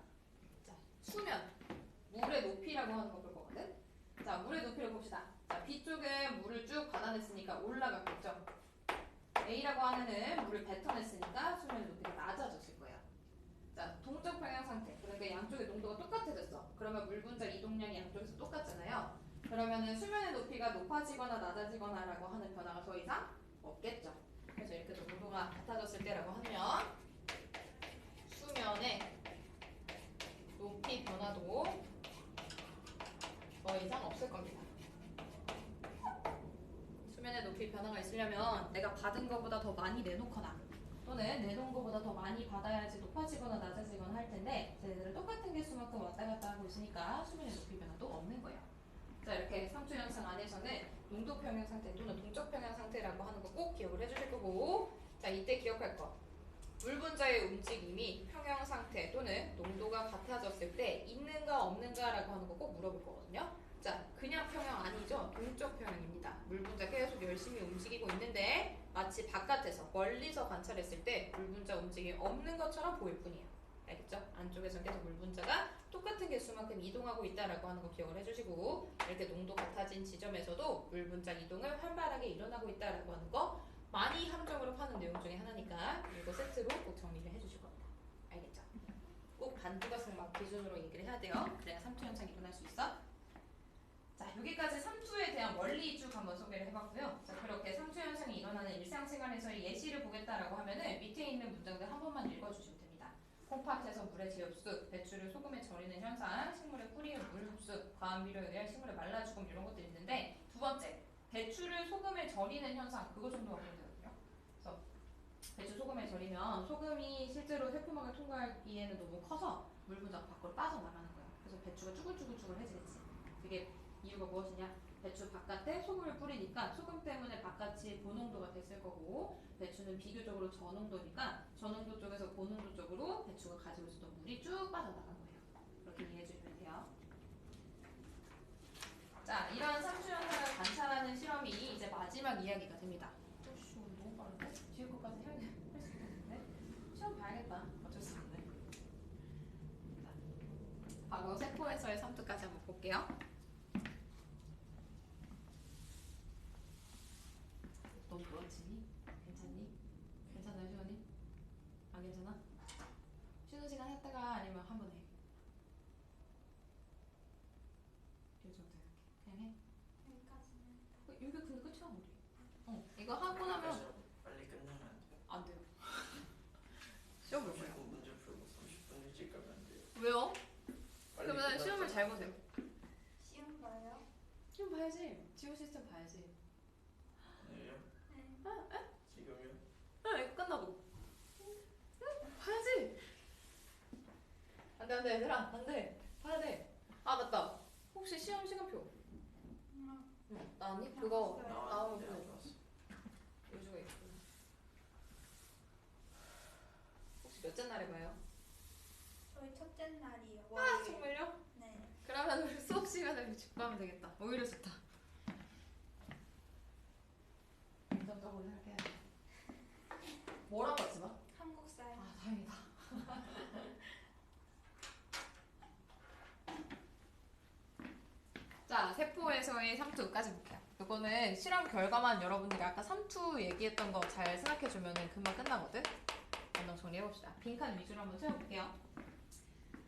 자, 수면, 물의 높이라고 하는 거 볼 거거든. 자, 물의 높이를 봅시다. 자, B쪽은 물을 쭉 받아냈으니까 올라갔겠죠. A라고 하는 애는 물을 뱉어냈으니까 수면의 높이가 낮아졌을 거예요. 자, 동적 평형 상태. 그러니까 양쪽의 농도가 똑같아졌어. 그러면 물 분자 이동량이 양쪽에서 똑같잖아요. 그러면은 수면의 높이가 높아지거나 낮아지거나라고 하는 변화가 더 이상 없겠죠. 그래서 이렇게 농도가 같아졌을 때라고 하면 수면의 높이 변화도 더 이상 없을 겁니다. 수면의 높이 변화가 있으려면 내가 받은 것보다 더 많이 내놓거나 또는 내놓은 것보다 더 많이 받아야지 높아지거나 낮아지거나 할 텐데 쟤네들은 똑같은 개수만큼 왔다 갔다 하고 있으니까 수면의 높이 변화도 없는 거예요. 자, 이렇게 상추현상 안에서는 농도 평형 상태 또는 동적 평형 상태라고 하는 거 꼭 기억을 해주실 거고, 자, 이때 기억할 거. 물 분자의 움직임이 평형 상태 또는 농도가 같아졌을 때 있는가 없는가라고 하는 거 꼭 물어볼 거거든요. 자, 그냥 평형 아니죠. 동적 평형입니다. 물 분자 계속 열심히 움직이고 있는데 마치 바깥에서 멀리서 관찰했을 때 물 분자 움직임이 없는 것처럼 보일 뿐이에요. 알겠죠? 안쪽에서 계속 물 분자가 똑같은 개수만큼 이동하고 있다라고 하는 거 기억을 해주시고, 이렇게 농도 같아진 지점에서도 물 분자 이동을 활발하게 일어나고 있다라고 하는 거 많이 함정으로 파는 내용 중에 하나니까 이거 세트로 꼭 정리를 해주실 겁니다. 알겠죠? 꼭 반두가승막 기준으로 얘기를 해야 돼요. 그래야 3투 현상이 일어날 수 있어. 자, 여기까지 3투에 대한 원리 쭉 한번 소개를 해봤고요. 자, 그렇게 3투 현상이 일어나는 일상생활에서의 예시를 보겠다라고 하면은 밑에 있는 문장들 한 번만 읽어주시면 됩니다. 콩팥에서 물의 재흡수, 배추를 소금에 절이는 현상, 식물의 뿌리의 물 흡수, 과한비료에 의한 식물의 말라 죽음 이런 것들이 있는데, 두 번째, 배추를 소금에 절이는 현상, 그거 좀 더 어려워요. 그래서 배추 소금에 절이면 소금이 실제로 세포막을 통과하기에는 너무 커서 물 분자가 밖으로 빠져나가는 거예요. 그래서 배추가 쭈글쭈글쭈글해지겠지. 그게 이유가 무엇이냐? 배추 바깥에 소금을 뿌리니까 소금 때문에 바깥이 고농도가 됐을 거고 배추는 비교적으로 저농도니까 저농도 쪽에서 고농도 쪽으로 배추가 가지고 있었던 물이 쭉 빠져나간 거예요. 그렇게 이해해 주시면 돼요. 자, 이런 상수 현상을 관찰하는 실험이 이제 마지막 이야기가 됩니다. 오씨, 오늘 너무 빠른데? 뒤에 것까지 할수 있겠는데? 시험 봐야겠다. 어쩔 수 없네. 자, 바로 세포에서의 삼투까지 한번 볼게요. 너무 부러지니? 괜찮니? 괜찮아요, 시원이? 안 괜찮아? 쉬는 시간 했다가 아니면 한 번 해? 이 정도 이렇게 그냥 해? 여기까지는 이게 근데 끝이야 우리. 이거 하고 나면 빨리 끝나면 안 돼요? 안 돼요. 시험 볼 거예요. 30분 문제 풀고 30분 일찍 가면 안 돼요? 왜요? 빨리 그러면 끝나서. 시험을 잘 보세요. 시험 봐요? 시험 봐야지. 지오 시스템 봐야지. 오늘요? 네. 지금요? 이거 끝나고. 봐야지. 안 돼, 안 돼, 얘들아. 안 돼. 봐야 돼. 아, 맞다. 혹시 시험 시간표? 나왔니? 그거 나오면 나왔는데 안 보내줘. 나왔어. 요즘에 있구나. 혹시 몇째 날에 봐요? 저희 첫째 날이요. 아, 월요일. 정말요? 네. 그러면 우리 수업 시간에 집가면 되겠다. 오히려 좋다. 긍정적으로 생각해야 돼. 뭐라고 했지 마? 한국사요. 아, 다행이다. 자, 세포에서의 삼투까지 볼게요. 이거는 실험 결과만 여러분들이 아까 삼투 얘기했던 거 잘 생각해주면 금방 끝나거든? 먼저 정리해봅시다. 빈칸 위주로 한번 세워볼게요.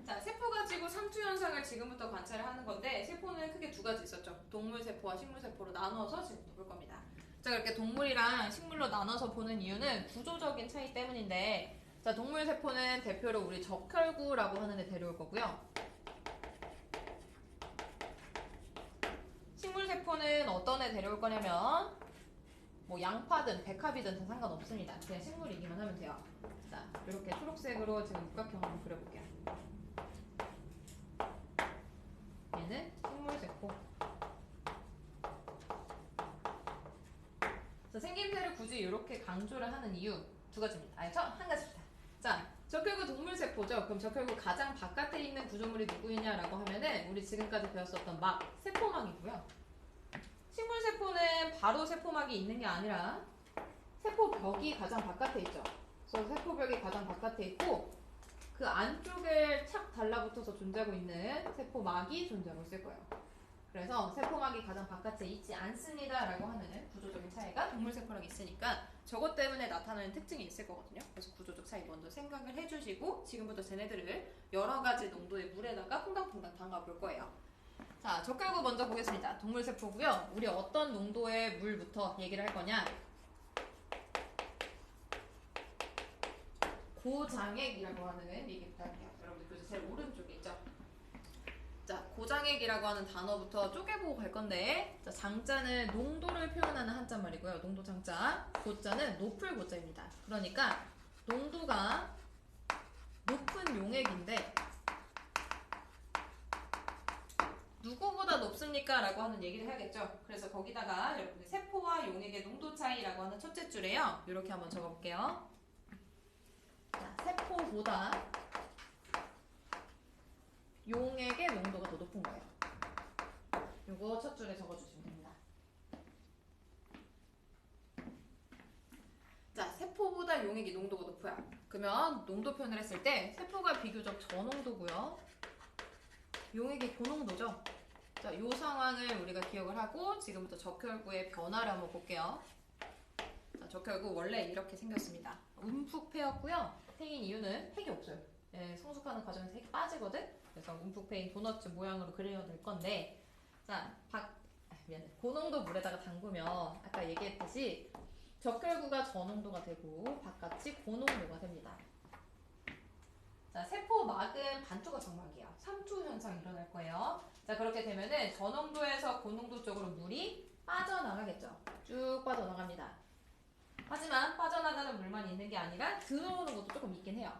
자, 세포 가지고 삼투 현상을 지금부터 관찰을 하는 건데 세포는 크게 두 가지 있었죠. 동물 세포와 식물 세포로 나눠서 지금부터 볼 겁니다. 자, 이렇게 동물이랑 식물로 나눠서 보는 이유는 구조적인 차이 때문인데 자, 동물 세포는 대표로 우리 적혈구라고 하는 데 데려올 거고요. 식물 세포는 어떤 애 데려올 거냐면 뭐 양파든 백합이든 다 상관없습니다. 그냥 식물이기만 하면 돼요. 자, 이렇게 초록색으로 지금 육각형 한번 그려볼게요. 얘는 식물 세포. 자, 생김새를 굳이 이렇게 강조를 하는 이유 두 가지입니다. 아니, 한 가지입니다. 자, 적혈구 동물 세포죠. 그럼 적혈구 가장 바깥에 있는 구조물이 누구이냐라고 하면은 우리 지금까지 배웠었던 막 세포막이고요. 식물 세포는 바로 세포막이 있는 게 아니라 세포벽이 가장 바깥에 있죠. 그래서 세포벽이 가장 바깥에 있고 그 안쪽에 착 달라붙어서 존재하고 있는 세포막이 존재하고 있을 거예요. 그래서 세포막이 가장 바깥에 있지 않습니다 라고 하는 구조적인 차이가 동물세포랑 있으니까 저것 때문에 나타나는 특징이 있을 거거든요. 그래서 구조적 차이 먼저 생각을 해주시고 지금부터 쟤네들을 여러 가지 농도의 물에다가 퐁당퐁당 담가 볼 거예요. 자, 적혈구 먼저 보겠습니다. 동물세포고요. 우리 어떤 농도의 물부터 얘기를 할 거냐? 고장액이라고 하는 얘기부터 할게요. 여러분들 교재 제일 오른쪽에 있죠? 자, 고장액이라고 하는 단어부터 쪼개보고 갈 건데 자, 장자는 농도를 표현하는 한자말이고요. 농도 장자, 고자는 높을 고자입니다. 그러니까 농도가 높은 용액인데 누구보다 높습니까? 라고 하는 얘기를 해야겠죠. 그래서 거기다가 여러분들 세포와 용액의 농도 차이라고 하는 첫째 줄에요. 이렇게 한번 적어볼게요. 자, 세포보다 용액의 농도가 더 높은 거예요. 요거 첫 줄에 적어주시면 됩니다. 자, 세포보다 용액이 농도가 높아요. 그러면 농도 표현을 했을 때 세포가 비교적 저농도고요. 용액이 고농도죠. 자, 요 상황을 우리가 기억을 하고 지금부터 적혈구의 변화를 한번 볼게요. 자, 적혈구 원래 이렇게 생겼습니다. 움푹 패였고요. 패인 이유는 핵이 없어요. 예, 성숙하는 과정에서 핵이 빠지거든. 그래서 움푹 패인 도넛 모양으로 그려낼 건데, 자, 미안해. 고농도 물에다가 담그면 아까 얘기했듯이 적혈구가 저농도가 되고 바깥이 고농도가 됩니다. 자, 세포막은 반투가 정막이에요. 삼투 현상이 일어날 거예요. 자, 그렇게 되면은 저농도에서 고농도 쪽으로 물이 빠져나가겠죠. 쭉 빠져나갑니다. 하지만 빠져나가는 물만 있는 게 아니라 들어오는 것도 조금 있긴 해요.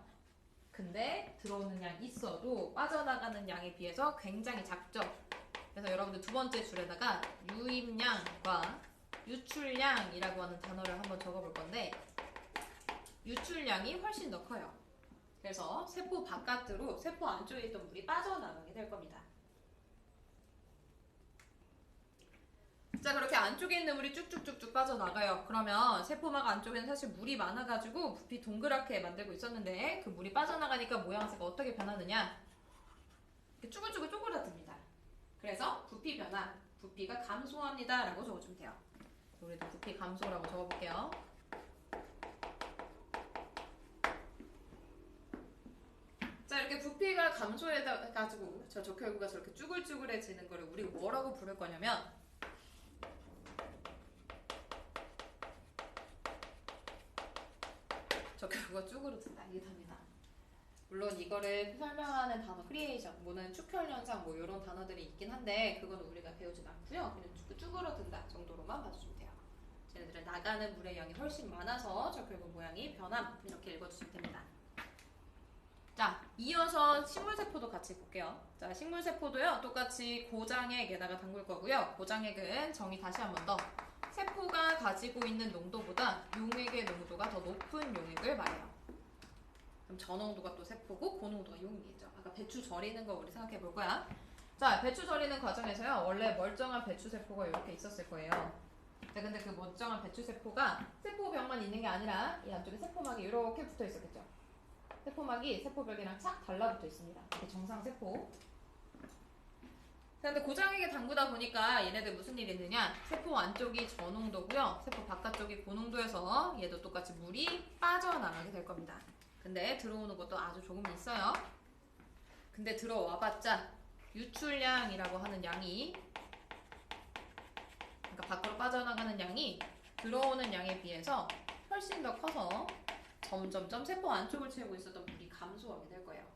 근데 들어오는 양이 있어도 빠져나가는 양에 비해서 굉장히 작죠. 그래서 여러분들 두 번째 줄에다가 유입량과 유출량이라고 하는 단어를 한번 적어볼 건데 유출량이 훨씬 더 커요. 그래서 세포 바깥으로 세포 안쪽에 있던 물이 빠져나가게 될 겁니다. 자, 그렇게 안쪽에 있는 물이 쭉쭉쭉쭉 빠져나가요. 그러면 세포막 안쪽에는 사실 물이 많아가지고 부피 동그랗게 만들고 있었는데 그 물이 빠져나가니까 모양새가 어떻게 변하느냐? 이렇게 쭈글쭈글 쪼그라듭니다. 그래서 부피 변화, 부피가 감소합니다 라고 적어주면 돼요. 우리도 부피 감소라고 적어볼게요. 자, 이렇게 부피가 감소해가지고 저 적혈구가 저렇게 쭈글쭈글해지는 거를 우리가 뭐라고 부를 거냐면 적혈구가 쭈그러든다 이게 답니다. 물론 이거를 설명하는 단어 크리에이션, 뭐는 축혈 현상 뭐 이런 단어들이 있긴 한데 그건 우리가 배우진 않고요. 그냥 쭈그러든다 정도로만 봐주시면 돼요. 쟤네들은 나가는 물의 양이 훨씬 많아서 적혈구 모양이 변함 이렇게 읽어주시면 됩니다. 자, 이어서 식물세포도 같이 볼게요. 자, 식물세포도요 똑같이 고장액에다가 담글 거고요. 고장액은 정의 다시 한 번 더. 세포가 가지고 있는 농도보다 용액의 농도가 더 높은 용액을 말해요. 그럼 저농도가 또 세포고 고농도가 용액이죠. 아까 배추 절이는 거 우리 생각해 볼 거야. 자, 배추 절이는 과정에서요. 원래 멀쩡한 배추 세포가 이렇게 있었을 거예요. 자, 근데 그 멀쩡한 배추 세포가 세포벽만 있는 게 아니라 이 안쪽에 세포막이 이렇게 붙어 있었겠죠. 세포막이 세포벽이랑 착 달라붙어 있습니다. 이게 정상 세포. 근데 고장액에 담그다 보니까 얘네들 무슨 일이 있느냐? 세포 안쪽이 저농도고요. 세포 바깥쪽이 고농도여서 얘도 똑같이 물이 빠져나가게 될 겁니다. 근데 들어오는 것도 아주 조금 있어요. 근데 들어와봤자 유출량이라고 하는 양이, 그러니까 밖으로 빠져나가는 양이 들어오는 양에 비해서 훨씬 더 커서 점점점 세포 안쪽을 채우고 있었던 물이 감소하게 될 거예요.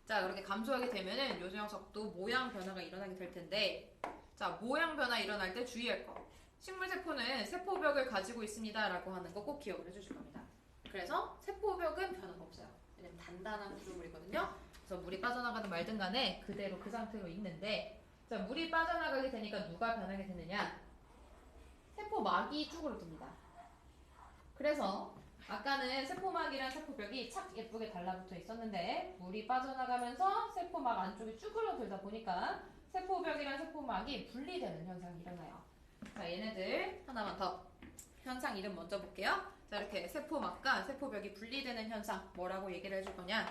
자, 그렇게 감소하게 되면은 요 녀석도 모양 변화가 일어나게 될 텐데, 자, 모양 변화 일어날 때 주의할 거. 식물세포는 세포벽을 가지고 있습니다 라고 하는 거 꼭 기억을 해주실 겁니다. 그래서 세포벽은 변화가 없어요. 왜냐면 단단한 구조물이거든요. 그래서 물이 빠져나가든 말든 간에 그대로 그 상태로 있는데, 자, 물이 빠져나가게 되니까 누가 변하게 되느냐? 세포막이 쭈그러듭니다. 그래서 아까는 세포막이랑 세포벽이 착 예쁘게 달라붙어 있었는데 물이 빠져나가면서 세포막 안쪽이 쭈그러들다 보니까 세포벽이랑 세포막이 분리되는 현상이 일어나요. 자, 얘네들 하나만 더 현상 이름 먼저 볼게요. 자, 이렇게 세포막과 세포벽이 분리되는 현상 뭐라고 얘기를 해줄 거냐?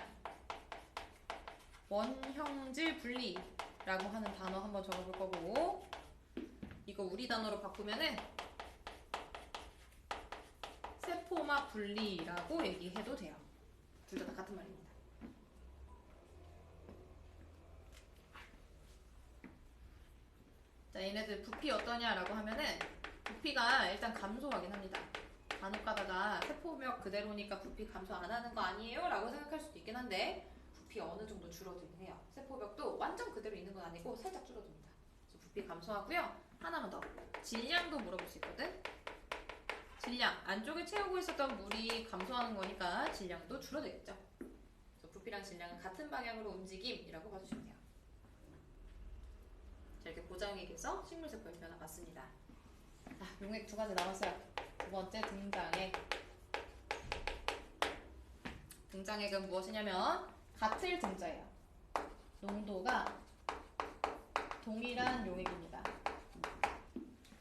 원형질 분리라고 하는 단어 한번 적어볼 거고, 이거 우리 단어로 바꾸면은 세포막 분리라고 얘기해도 돼요. 둘 다 같은 말입니다. 자, 얘네들 부피 어떠냐라고 하면은 부피가 일단 감소하긴 합니다. 간혹 가다가 세포벽 그대로니까 부피 감소 안 하는 거 아니에요? 라고 생각할 수도 있긴 한데 부피 어느 정도 줄어들긴 해요. 세포벽도 완전 그대로 있는 건 아니고 살짝 줄어듭니다. 그래서 부피 감소하고요. 하나만 더. 질량도 물어볼 수 있거든. 질량, 안쪽에 채우고 있었던 물이 감소하는 거니까 질량도 줄어들겠죠. 그래서 부피랑 질량은 같은 방향으로 움직임이라고 봐주시면 돼요. 자, 이렇게 고장액에서 식물세포의 변화 봤습니다. 자, 용액 두 가지 남았어요. 두 번째 등장액. 등장액은 무엇이냐면 같을 등자예요. 농도가 동일한 용액입니다.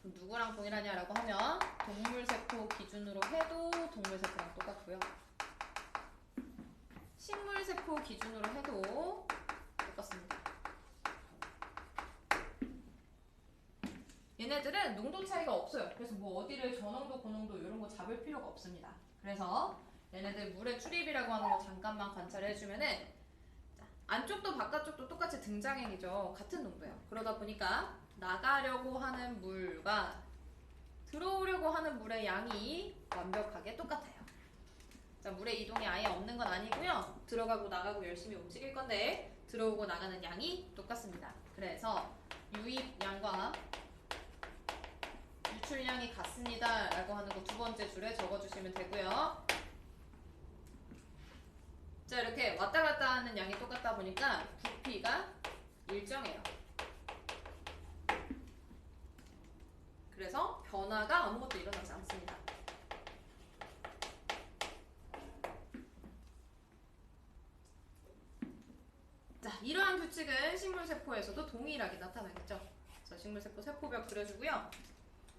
그럼 누구랑 동일하냐라고 하면 동물세포 기준으로 해도 동물세포랑 똑같고요. 식물세포 기준으로 해도 똑같습니다. 얘네들은 농도 차이가 없어요. 그래서 뭐 어디를 저농도, 고농도 이런 거 잡을 필요가 없습니다. 그래서 얘네들 물의 출입이라고 하는 거 잠깐만 관찰해주면은 안쪽도 바깥쪽도 똑같이 등장액이죠. 같은 농도예요. 그러다 보니까 나가려고 하는 물과 들어오려고 하는 물의 양이 완벽하게 똑같아요. 자, 물의 이동이 아예 없는 건 아니고요. 들어가고 나가고 열심히 움직일 건데 들어오고 나가는 양이 똑같습니다. 그래서 유입량과 유출량이 같습니다 라고 하는 거 두 번째 줄에 적어주시면 되고요. 자, 이렇게 왔다 갔다 하는 양이 똑같다 보니까 부피가 일정해요. 변화가 아무것도 일어나지 않습니다. 자, 이러한 규칙은 식물세포에서도 동일하게 나타나겠죠. 그래서 식물세포 세포벽 그려주고요.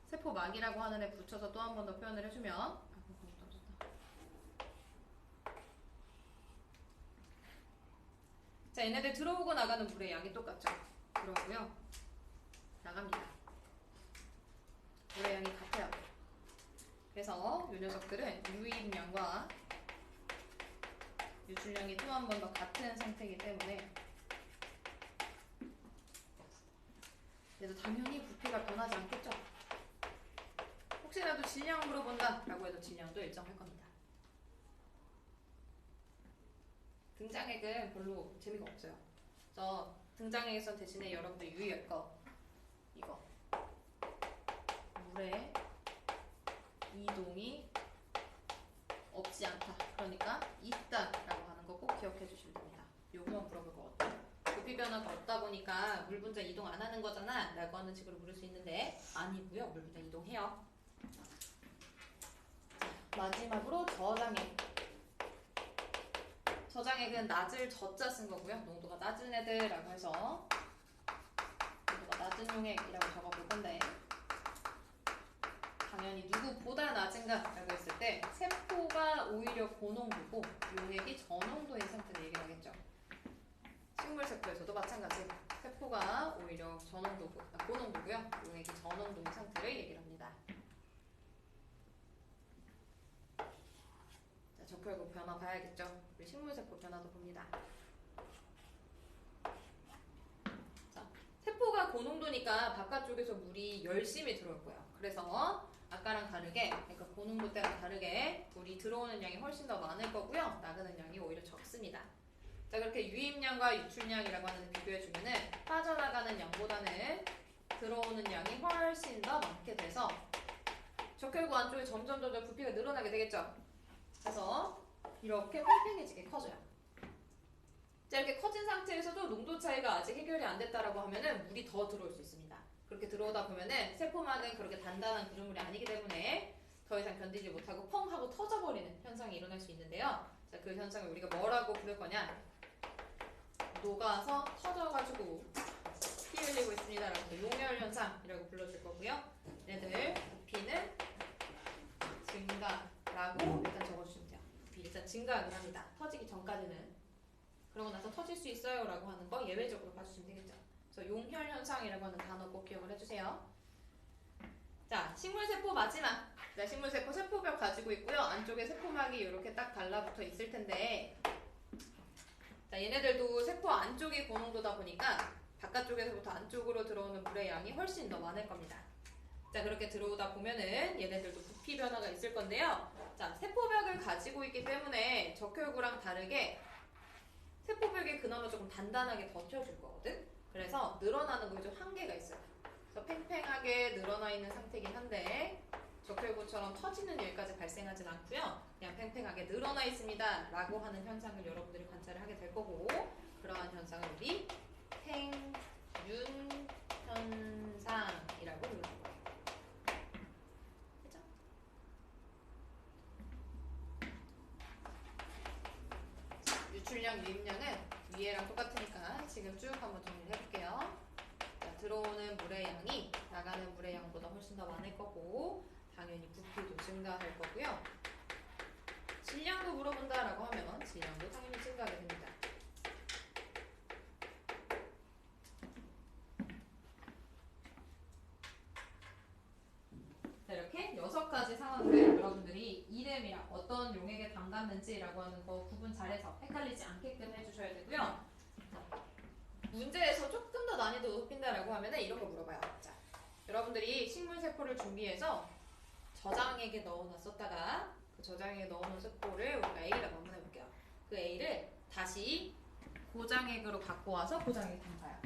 세포막이라고 하는 애 붙여서 또 한 번 더 표현을 해주면 자, 얘네들 들어오고 나가는 물의 양이 똑같죠. 들어오고요. 나갑니다. 물의 양이 같아요. 그래서 이 녀석들은 유입량과 유출량이 또 한 번 더 같은 상태이기 때문에 그래도 당연히 부피가 변하지 않겠죠. 혹시라도 질량 물어본다 라고 해도 질량도 일정할 겁니다. 등장액은 별로 재미가 없어요. 그래서 등장액에선 대신에 여러분들 유의할 거 이거 물의 이동이 없지 않다. 그러니까 있다 라고 하는 거 꼭 기억해 주시면 됩니다. 요거만 물어볼 것 같아요. 부피 변화가 없다 보니까 물 분자 이동 안 하는 거잖아 라고 하는 식으로 물을 수 있는데 아니고요. 물 분자 이동해요. 마지막으로 저장액. 저장액은 낮을 저자 쓴 거고요. 농도가 낮은 애들라고 해서 농도가 낮은 용액이라고 적어볼 건데 당연히 누구보다 낮은가라고 했을 때 세포가 오히려 고농도고 용액이 저농도인 상태를 얘기를 하겠죠. 식물세포에서도 마찬가지. 세포가 오히려 고농도고요. 용액이 저농도인 상태를 얘기를 합니다. 자, 적혈구 변화 봐야겠죠. 우리 식물세포 변화도 봅니다. 자, 세포가 고농도니까 바깥쪽에서 물이 열심히 들어올 거예요. 그래서 아까랑 다르게, 그러니까 고농도 때랑 다르게 물이 들어오는 양이 훨씬 더 많을 거고요. 나가는 양이 오히려 적습니다. 자, 그렇게 유입량과 유출량이라고 하는 비교해주면은 빠져나가는 양보다는 들어오는 양이 훨씬 더 많게 돼서 적혈구 안쪽에 점점 부피가 늘어나게 되겠죠. 그래서 이렇게 팽팽해지게 커져요. 자, 이렇게 커진 상태에서도 농도 차이가 아직 해결이 안 됐다라고 하면은 물이 더 들어올 수 있습니다. 그렇게 들어오다 보면은 세포막은 그렇게 단단한 구조물이 아니기 때문에 더 이상 견디지 못하고 펑 하고 터져버리는 현상이 일어날 수 있는데요. 자, 그 현상을 우리가 뭐라고 부를 거냐? 녹아서 터져가지고 피 흘리고 있습니다. 라고 용열 현상이라고 불러줄 거고요. 얘네들 부피는 증가라고 일단 적어주시면 돼요. 부피 일단 증가를 합니다. 터지기 전까지는. 그러고 나서 터질 수 있어요 라고 하는 거 예외적으로 봐주시면 되겠죠. 그래서 용혈 현상이라고 하는 단어 꼭 기억을 해주세요. 자, 식물세포 마지막. 자, 식물세포 세포벽 가지고 있고요. 안쪽에 세포막이 이렇게 딱 달라붙어 있을 텐데 자, 얘네들도 세포 안쪽이 고농도다 보니까 바깥쪽에서부터 안쪽으로 들어오는 물의 양이 훨씬 더 많을 겁니다. 자, 그렇게 들어오다 보면은 얘네들도 부피 변화가 있을 건데요. 자, 세포벽을 가지고 있기 때문에 적혈구랑 다르게 세포벽이 그나마 조금 단단하게 버텨줄 거거든. 그래서 늘어나는 거에 좀 한계가 있어요. 그래서 팽팽하게 늘어나 있는 상태이긴 한데 적혈구처럼 터지는 일까지 발생하진 않고요. 그냥 팽팽하게 늘어나 있습니다 라고 하는 현상을 여러분들이 관찰을 하게 될 거고 그러한 현상을 우리 팽윤 현상이라고 부르는 거예요. 그죠? 유출량, 유입량은 위에랑 똑같으니까 지금 쭉 한번 정리를 해볼게요. 자, 들어오는 물의 양이 나가는 물의 양보다 훨씬 더 많을 거고 당연히 부피도 증가할 거고요. 질량도 물어본다라고 하면 질량도 당연히 증가하게 됩니다. 자, 이렇게 6가지 상황을 여러분들이 이름이랑 어떤 용액에 담갔는지라고 하는 거 구분 잘해서 헷갈리지 않게끔 해주셔야 되고요. 자, 문제에서 조금 더 난이도 높인다라고 하면 이런 거 물어봐요. 자, 여러분들이 식물세포를 준비해서 저장액에 넣어놨었다가 그 저장액에 넣어놓은 세포를 우리가 A라고 한번 해볼게요. 그 A를 다시 고장액으로 갖고 와서 고장액에 담가요.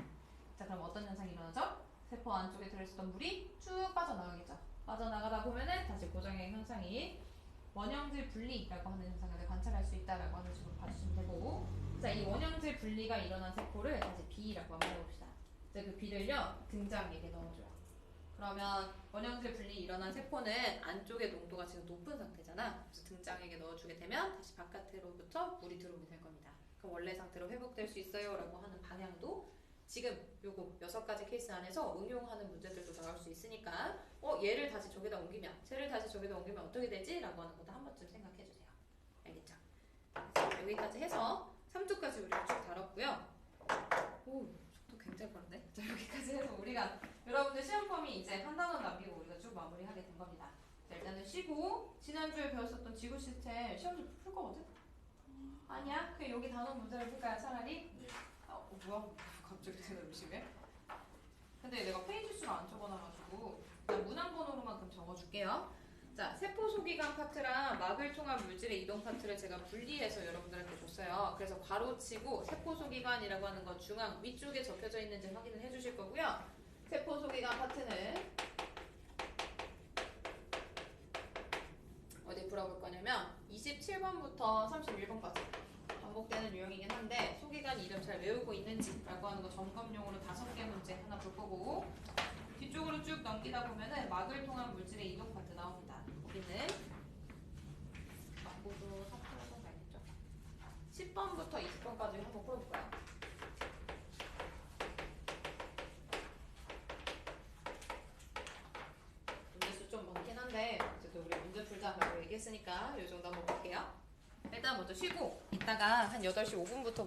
자, 그럼 어떤 현상이 일어나죠? 세포 안쪽에 들어있었던 물이 쭉 빠져나가겠죠. 빠져나가다 보면은 다시 고장액 현상이 원형질 분리라고 하는 현상을 관찰할 수 있다라고 하는 식으로 봐주시면 되고 자, 이 원형질 분리가 일어난 세포를 다시 B라고 한번 해봅시다. 자, 그 B를요 등장액에 넣어줘요. 그러면 원형질 분리 일어난 세포는 안쪽의 농도가 지금 높은 상태잖아. 그래서 등장액에 넣어주게 되면 다시 바깥으로부터 물이 들어오게 될 겁니다. 그럼 원래 상태로 회복될 수 있어요 라고 하는 방향도 지금 요거 6가지 케이스 안에서 응용하는 문제들도 나올 수 있으니까 얘를 다시 저기다 옮기면 쟤를 다시 저기다 옮기면 어떻게 되지? 라고 하는 것도 한 번쯤 생각해 주세요. 알겠죠? 그래서 여기까지 해서 3조까지 우리가 쭉 다뤘고요. 오, 속도 굉장히 빠르네. 자, 여기까지 해서 우리가 여러분들 시험 범위 이제 한 단원 남기고 우리가 쭉 마무리하게 된 겁니다. 자, 일단은 쉬고 지난주에 배웠었던 지구 시스템 시험 좀 풀 거거든? 아니야? 그냥 여기 단원 문제를 풀까요 차라리? 뭐야? 갑자기 되게 의심해? 근데 내가 페이지 수를 안 적어놔가지고 그냥 문항번호로만큼 적어줄게요. 자, 세포 소기관 파트랑 막을 통한 물질의 이동 파트를 제가 분리해서 여러분들한테 줬어요. 그래서 괄호치고 세포 소기관이라고 하는 건 중앙 위쪽에 적혀져 있는지 확인을 해주실 거고요. 세포 소기관 파트는 어디 풀어볼 거냐면 27번부터 31번까지 반복되는 유형이긴 한데 소기관 이름 잘 외우고 있는지라고 하는 거 점검용으로 5개 문제 하나 볼 거고 뒤쪽으로 쭉 넘기다 보면은 막을 통한 물질의 이동 파트 나옵니다. 거기는 막고도 삭제해서 알겠죠? 10번부터 20번까지 한번 풀어볼까요? 문제수 좀 많긴 한데 어쨌든 우리 문제 풀자라고 얘기했으니까 이 정도 한번 볼게요. 일단 먼저 쉬고 이따가 한 8시 5분부터